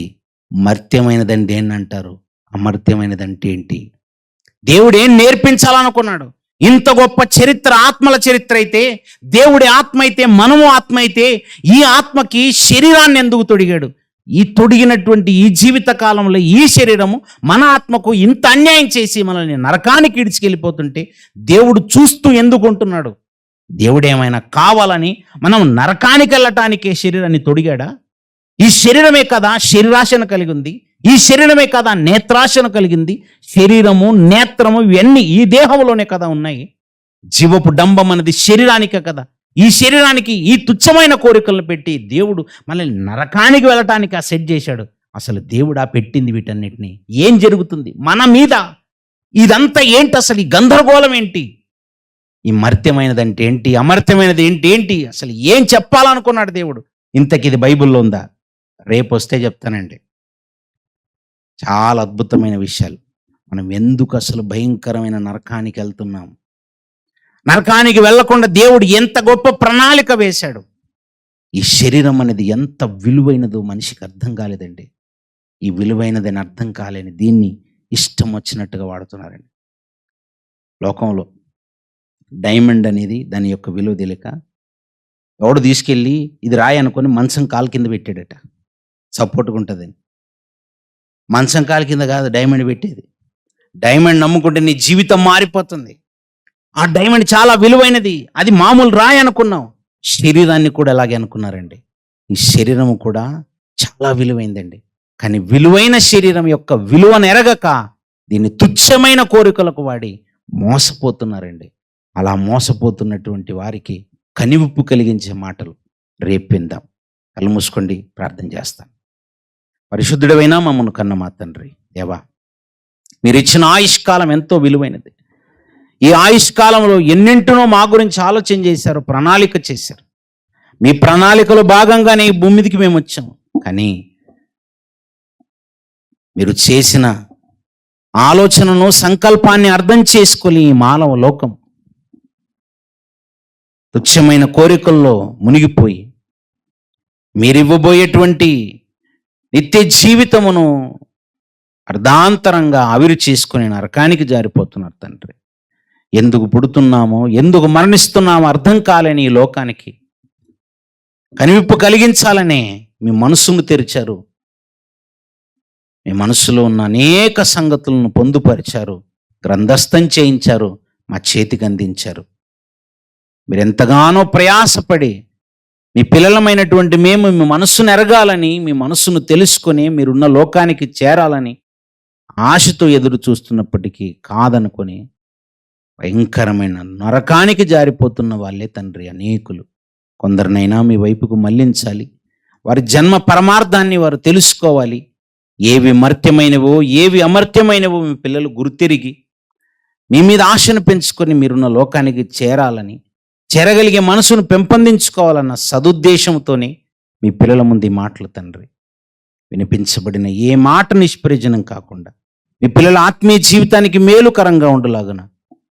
మర్త్యమైనదంటే ఏంటంటారు? అమర్త్యమైనదంటే ఏంటి? దేవుడు ఏం నేర్పించాలనుకున్నాడు? ఇంత గొప్ప చరిత్ర, ఆత్మల చరిత్ర అయితే, దేవుడి ఆత్మ అయితే, మనము ఆత్మ అయితే, ఈ ఆత్మకి శరీరాన్ని ఎందుకు తొడిగాడు? ఈ తొడిగినటువంటి ఈ జీవిత కాలంలో ఈ శరీరము మన ఆత్మకు ఇంత అన్యాయం చేసి మనల్ని నరకానికి ఇడిచికెళ్ళిపోతుంటే దేవుడు చూస్తూ ఎందుకు ఉంటున్నాడు? దేవుడు ఏమైనా కావాలని మనం నరకానికి వెళ్ళటానికే శరీరాన్ని తొడిగాడా? ఈ శరీరమే కదా శరీరాశను కలిగి ఉంది, ఈ శరీరమే కదా నేత్రాశను కలిగింది. శరీరము, నేత్రము ఇవన్నీ ఈ దేహంలోనే కదా ఉన్నాయి. జీవపు డంబం అనేది శరీరానికే కదా. ఈ శరీరానికి ఈ తుచ్చమైన కోరికలను పెట్టి దేవుడు మనల్ని నరకానికి వెళ్ళటానికి ఆ సెట్ చేశాడు. అసలు దేవుడా పెట్టింది వీటన్నిటిని? ఏం జరుగుతుంది మన మీద? ఇదంతా ఏంటి? అసలు ఈ గందరగోళం ఏంటి? ఈ మర్త్యమైనదంటే ఏంటి? అమర్త్యమైనది ఏంటి? అసలు ఏం చెప్పాలనుకున్నాడు దేవుడు? ఇంతకి ఇది బైబిల్లో ఉందా? రేపు వస్తే చెప్తానండి. చాలా అద్భుతమైన విషయాలు. మనం ఎందుకు అసలు భయంకరమైన నరకానికి వెళ్తున్నాం? నరకానికి వెళ్లకుండా దేవుడు ఎంత గొప్ప ప్రణాళిక వేశాడు. ఈ శరీరం అనేది ఎంత విలువైనదో మనిషికి అర్థం కాలేదండి. ఈ విలువైనదని అర్థం కాలేని దీన్ని ఇష్టం వచ్చినట్టుగా వాడుతున్నారండి. లోకంలో డైమండ్ అనేది దాని యొక్క విలువ తెలియక ఎవడు తీసుకెళ్ళి ఇది రాయి అనుకొని మంచం కాలు కింద పెట్టాడట, సపోర్ట్గా ఉంటుందని. మంచం కాలు కింద కాదు డైమండ్ పెట్టేది. డైమండ్ నమ్ముకుంటే నీ జీవితం మారిపోతుంది. ఆ డైమండ్ చాలా విలువైనది. అది మామూలు రాయి అనుకున్నాం. శరీరాన్ని కూడా అలాగే అనుకున్నారండి. ఈ శరీరము కూడా చాలా విలువైందండి. కానీ విలువైన శరీరం యొక్క విలువను ఎరగక దీన్ని తుచ్చమైన కోరికలకు వాడి మోసపోతున్నారండి. అలా మోసపోతున్నటువంటి వారికి కనివిప్పు కలిగించే మాటలు రేపు విందాం. కళ్ళు మూసుకోండి, ప్రార్థన చేస్తాను. పరిశుద్ధుడైనా మమ్మను కన్న మా తండ్రి, దేవా, మీరు ఇచ్చిన ఆయుష్కాలం ఎంతో విలువైనది. ఈ ఆయుష్కాలంలో ఎన్నింటినో మా గురించి ఆలోచన చేశారు, ప్రణాళిక చేశారు. మీ ప్రణాళికలో భాగంగానే ఈ భూమి మీదకి మేము వచ్చాము. కానీ మీరు చేసిన ఆలోచనను, సంకల్పాన్ని అర్థం చేసుకొని ఈ మానవ లోకం తుచ్చమైన కోరికల్లో మునిగిపోయి మీరివ్వబోయేటువంటి నిత్య జీవితమును అర్ధాంతరంగా ఆవిరి చేసుకుని నరకానికి జారిపోతున్నారు తండ్రి. ఎందుకు పుడుతున్నామో, ఎందుకు మరణిస్తున్నామో అర్థం కాలేని ఈ లోకానికి కనివిప్పు కలిగించాలనే మీ మనస్సును తెరిచారు. మీ మనస్సులో ఉన్న అనేక సంగతులను పొందుపరిచారు, గ్రంథస్థం చేయించారు, మా చేతికి అందించారు. మీరు ఎంతగానో ప్రయాసపడి మీ పిల్లలమైనటువంటి మేము మీ మనస్సును ఎరగాలని, మీ మనస్సును తెలుసుకొని మీరున్న లోకానికి చేరాలని ఆశతో ఎదురు చూస్తున్నప్పటికీ కాదనుకొని భయంకరమైన నరకానికి జారిపోతున్న వాళ్ళే తండ్రి అనేకులు. కొందరినైనా మీ వైపుకు మళ్లించాలి. వారి జన్మ పరమార్థాన్ని వారు తెలుసుకోవాలి. ఏవి మర్త్యమైనవో, ఏవి అమర్త్యమైనవో మీ పిల్లలు గుర్తిరిగి మీ మీద ఆశను పెంచుకొని మీరున్న లోకానికి చేరాలని, చేరగలిగే మనసును పెంపొందించుకోవాలన్న సదుద్దేశంతోనే మీ పిల్లల ముందు ఈ మాటలు తండ్రి. వినిపించబడిన ఏ మాట నిష్ప్రయోజనం కాకుండా మీ పిల్లల ఆత్మీయ జీవితానికి మేలుకరంగా ఉండులాగున,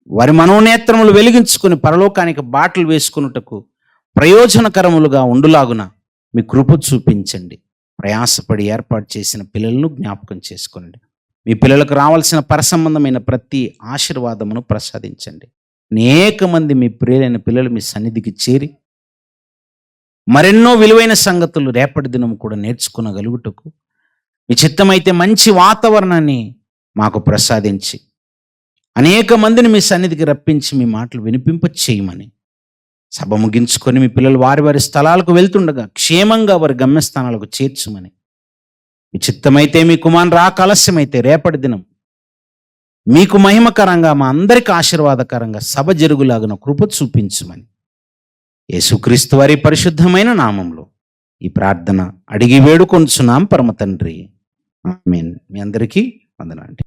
వారి మనోనేత్రములు వెలిగించుకొని పరలోకానికి బాటలు వేసుకున్నటకు ప్రయోజనకరములుగా ఉండులాగున మీ కృప చూపించండి. ప్రయాసపడి ఏర్పాటు చేసిన పిల్లలను జ్ఞాపకం చేసుకోండి. మీ పిల్లలకు రావాల్సిన పరసంబంధమైన ప్రతి ఆశీర్వాదమును ప్రసాదించండి. అనేక మంది మీ ప్రియులైన పిల్లలు మీ సన్నిధికి చేరి మరెన్నో విలువైన సంగతులు రేపటి దినం కూడా నేర్చుకునగలుగుటకు మీ చిత్తమైతే మంచి వాతావరణాన్ని మాకు ప్రసాదించి అనేక మందిని మీ సన్నిధికి రప్పించి మీ మాటలు వినిపింప చేయమని, సభ ముగించుకొని మీ పిల్లలు వారి వారి స్థలాలకు వెళ్తుండగా క్షేమంగా వారి గమ్యస్థానాలకు చేర్చుమని, మీ చిత్తమైతే మీ కుమారుని రాక ఆలస్యమైతే రేపటి దినం మీకు మహిమకరంగా, మా అందరికి ఆశీర్వాదకరంగా సభ జరుగులాగున కృప చూపించుమని యేసుక్రీస్తు వారి పరిశుద్ధమైన నామంలో ఈ ప్రార్థన అడిగి వేడుకొంచున్నాం పరమ తండ్రి. ఆమేన్. మీ అందరికీ వందనాలు.